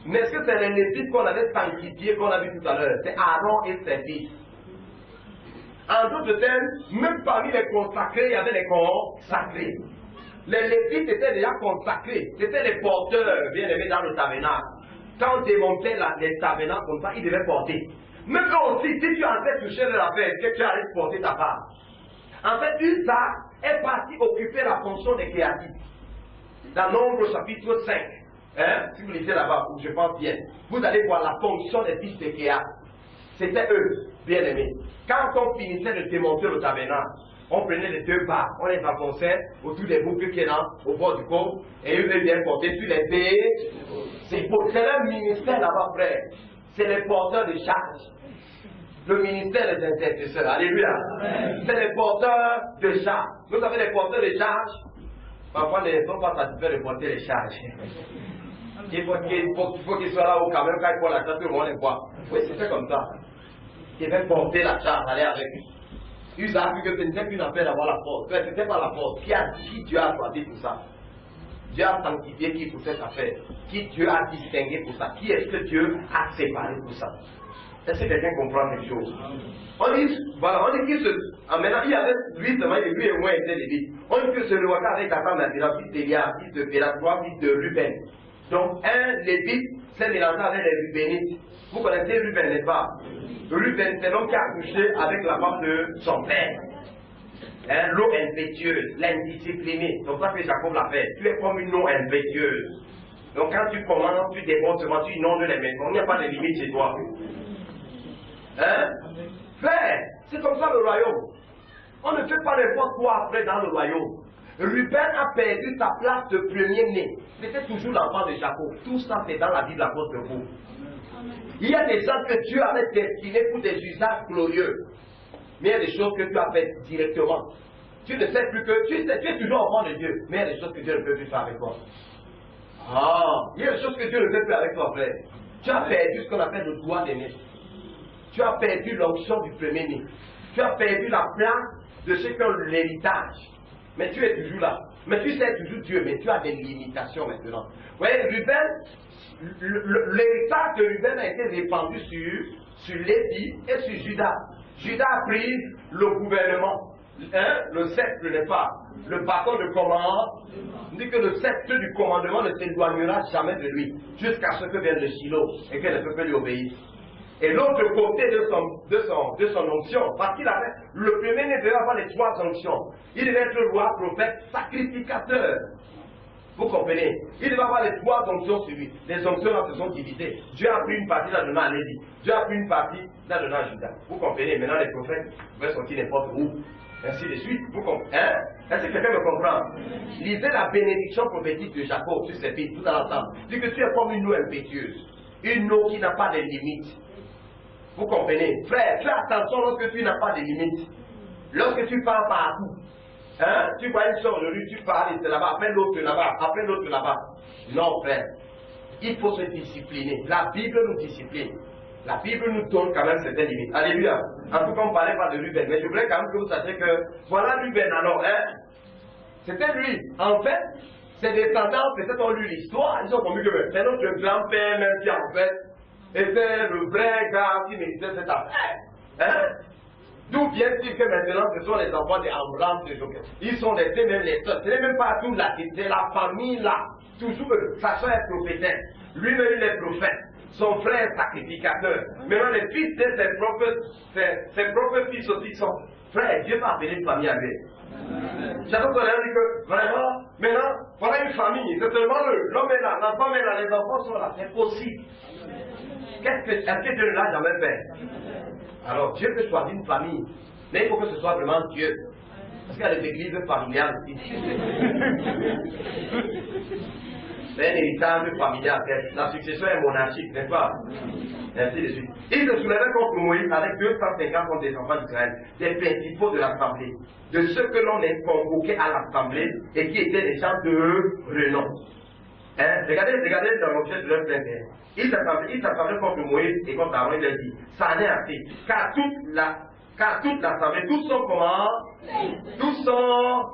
Mais est-ce que c'est les Lévites qu'on avait sanctifiés, qu'on a vu tout à l'heure? C'est Aaron et ses fils. En d'autres termes, même parmi les consacrés, il y avait les consacrés. Les Lévites étaient déjà consacrés. C'était les porteurs, bien aimés dans le tabernacle. Quand on démontait les tabernacles comme ça, ils devaient porter. Mais eux aussi, si tu as en fait touché leur affaire, est-ce que tu arrives à porter ta part? En fait, Uza est parti occuper la fonction des créatifs. Dans Nombre chapitre 5, hein, si vous lisez là-bas, je pense bien, vous allez voir la fonction des fils de Kéa. C'était eux, bien aimés. Quand on finissait de démonter le tabernacle, on prenait les 2 barres, on les enfonçait autour des boucles qui est là, au bord du corps, et eux viennent porter sur les pieds. C'est leur ministère là-bas, frère. C'est les porteurs de charge. Le ministère des intercesseurs. Alléluia. C'est les porteurs de charge. Vous savez, les porteurs de charge, parfois les gens ne sont pas satisfaits de porter les charges. Il faut qu'ils soient là au camion quand ils font la charge, tout le monde les voit. Oui, c'était comme ça. Ils veulent porter la charge, aller avec lui. Ils ont vu que ce n'était qu'une affaire d'avoir la force. Ce n'était pas la force. Qui Dieu a choisi pour ça? Dieu a sanctifié qui pour cette affaire? Qui Dieu a distingué pour ça? Qui est-ce que Dieu a séparé pour ça? Est-ce que quelqu'un comprend quelque chose? On dit, voilà, on dit qu'il se. Ah, maintenant, il y avait lui seulement, et lui et moi étaient les vies. On dit que ce Lévaka avec sa femme maintenant, fils d'Élia, fils de Péla, fils de Ruben. Donc, un Lévite s'est mélangé avec les Rubénites. Vous connaissez Ruben, n'est-ce pas? Ruben, c'est l'homme qui a couché avec la femme de son père. Hein, l'eau impétueuse, l'indisciplinée. Donc, ça que Jacob l'a fait. Tu es comme une eau impétueuse. Donc, quand tu commences, tu débordes seulement, tu inondes les maisons. Il n'y a pas de limite chez toi. Hein? Frère, c'est comme ça le royaume. On ne fait pas n'importe quoi après dans le royaume. Ruben a perdu sa place de premier-né. C'était toujours l'enfant de Jacob. Tout ça, c'est dans la Bible à cause de vous. Il y a des gens que Dieu avait destinés pour des usages glorieux. Mais il y a des choses que tu as faites directement. Tu ne sais plus que tu es toujours enfant de Dieu. Mais il y a des choses que Dieu ne peut plus faire avec toi. Ah, il y a des choses que Dieu ne peut plus avec toi, frère. Tu as perdu ce qu'on appelle le droit d'aîné. Tu as perdu l'onction du premier-né. Tu as perdu la place de ceux qui ont l'héritage. Mais tu es toujours là. Mais tu sais toujours Dieu, mais tu as des limitations maintenant. Vous voyez, Ruben, l'héritage de Ruben a été répandu sur Lévi et sur Judas. Judas a pris le gouvernement, hein, le sceptre, n'est pas, le bâton de commandement. On dit que le sceptre du commandement ne s'éloignera jamais de lui, jusqu'à ce que vienne le Shiloh et que le peuple lui obéisse. Et l'autre côté de son onction, parce qu'il avait, le premier-né devait avoir les trois onctions. Il devait être roi, prophète, sacrificateur. Vous comprenez? Il devait avoir les trois onctions sur lui. Les onctions là se sont divisées. Dieu a pris une partie, l'a donné à Lévi. Dieu a pris une partie, l'a donné à Judas. Vous comprenez? Maintenant les prophètes pouvaient sortir n'importe où. Ainsi de suite. Vous comprenez? Hein? Est-ce que quelqu'un me comprend? Lisez la bénédiction prophétique de Jacob sur ses fils, tout à l'ensemble. Dit que tu es comme une eau impétueuse. Une eau qui n'a pas de limite. Vous comprenez? Frère, fais attention lorsque tu n'as pas de limite. Lorsque tu parles partout. Hein? Tu vois une soeur de rue, tu parles, et c'est là-bas, après l'autre là-bas, après l'autre là-bas. Non, frère. Il faut se discipliner. La Bible nous discipline. La Bible nous donne quand même certaines limites. Alléluia. En tout cas, on ne parlait pas de Ruben, mais je voulais quand même que vous sachiez que voilà Ruben alors, hein? C'était lui. En fait, ses descendants, peut-être ont lu l'histoire, ils ont compris que c'est notre grand-père même qui en fait était le vrai gars qui méritait cette affaire. Hein? D'où vient-il que maintenant ce sont les enfants d'Abraham, de Joël? Ils sont restés même les sœurs. Ce n'est même pas tout là, c'est la famille là. Toujours, sa soeur est prophétesse. Lui-même il est prophète. Son frère est sacrificateur. Maintenant les fils de ses propres fils aussi sont frères. Dieu va appeler une famille à lui. J'avais dit que vraiment, maintenant, voilà une famille. C'est seulement l'homme est là, la femme est là, les enfants sont là. C'est possible. Est-ce que Dieu ne l'a jamais fait? Alors Dieu peut choisir une famille, mais il faut que ce soit vraiment Dieu. Parce qu'il y a des églises familiales ici. C'est un héritage familial. La succession est monarchique, n'est-ce pas? Ainsi de suite. Il se soulevait contre Moïse avec 250 contre des enfants d'Israël, des principaux de l'assemblée, de ceux que l'on est convoqué à l'assemblée et qui étaient des gens de renom. Hein? Regardez dans l'objet de leur plainte. Il s'assemblait contre Moïse et contre Aaron, il a dit, ça en est assez, car toute l'assemblée, tous sont comment? Tous sont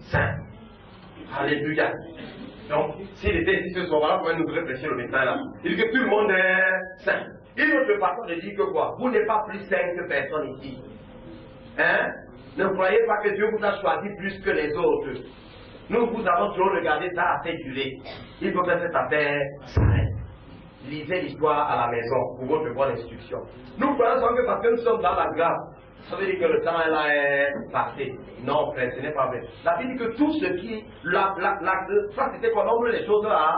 saints. Alléluia. Donc, s'il était ici ce soir-là, pour nous réfléchir le message là. Il dit que tout le monde est saint. Une autre façon de dire que quoi? Vous n'êtes pas plus saint que personne ici. Hein? Ne croyez pas que Dieu vous a choisi plus que les autres. Nous vous avons toujours regardé ça assez duré. Il faut que cette affaire s'arrête. Lisez l'histoire à la maison pour votre bonne instruction. Nous croyons que parce que nous sommes dans la grâce, ça veut dire que le temps là est passé. Non, frère, ce n'est pas vrai. La Bible dit que tout ce qui. Ça c'était qu'on nombre les choses là.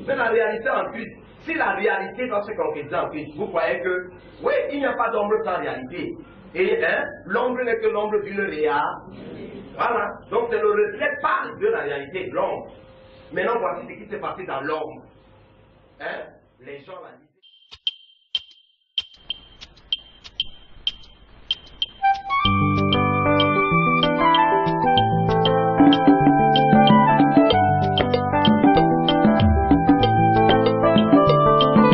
Mais la réalité en Christ, si la réalité doit se concrétiser en Christ, vous croyez que, oui, il n'y a pas d'ombre sans réalité. Et hein, l'ombre n'est que l'ombre d'une réalité. Voilà. Donc c'est le reflet pâle de la réalité, l'ombre. Maintenant, voici ce qui s'est passé dans l'ombre. Hein? Les gens l'ont dit.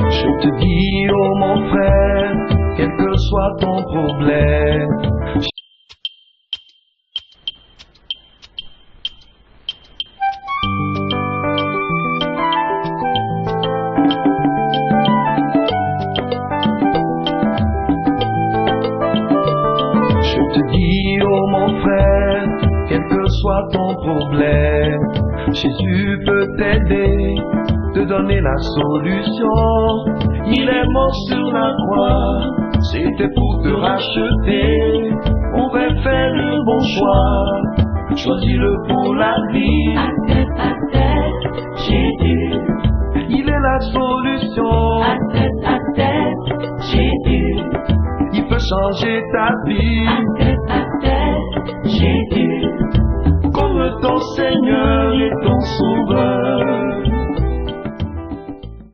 Je te dis, oh mon frère, quel que soit ton problème. Je te dis, oh mon frère, quel que soit ton problème, Jésus peut t'aider, te donner la solution. Il est mort sur la croix, c'était pour te racheter. On va faire le bon choix, choisis-le pour la vie. Tête, Jésus. Il est la solution, À tête, Jésus. il peut changer ta vie. À tête, Jésus.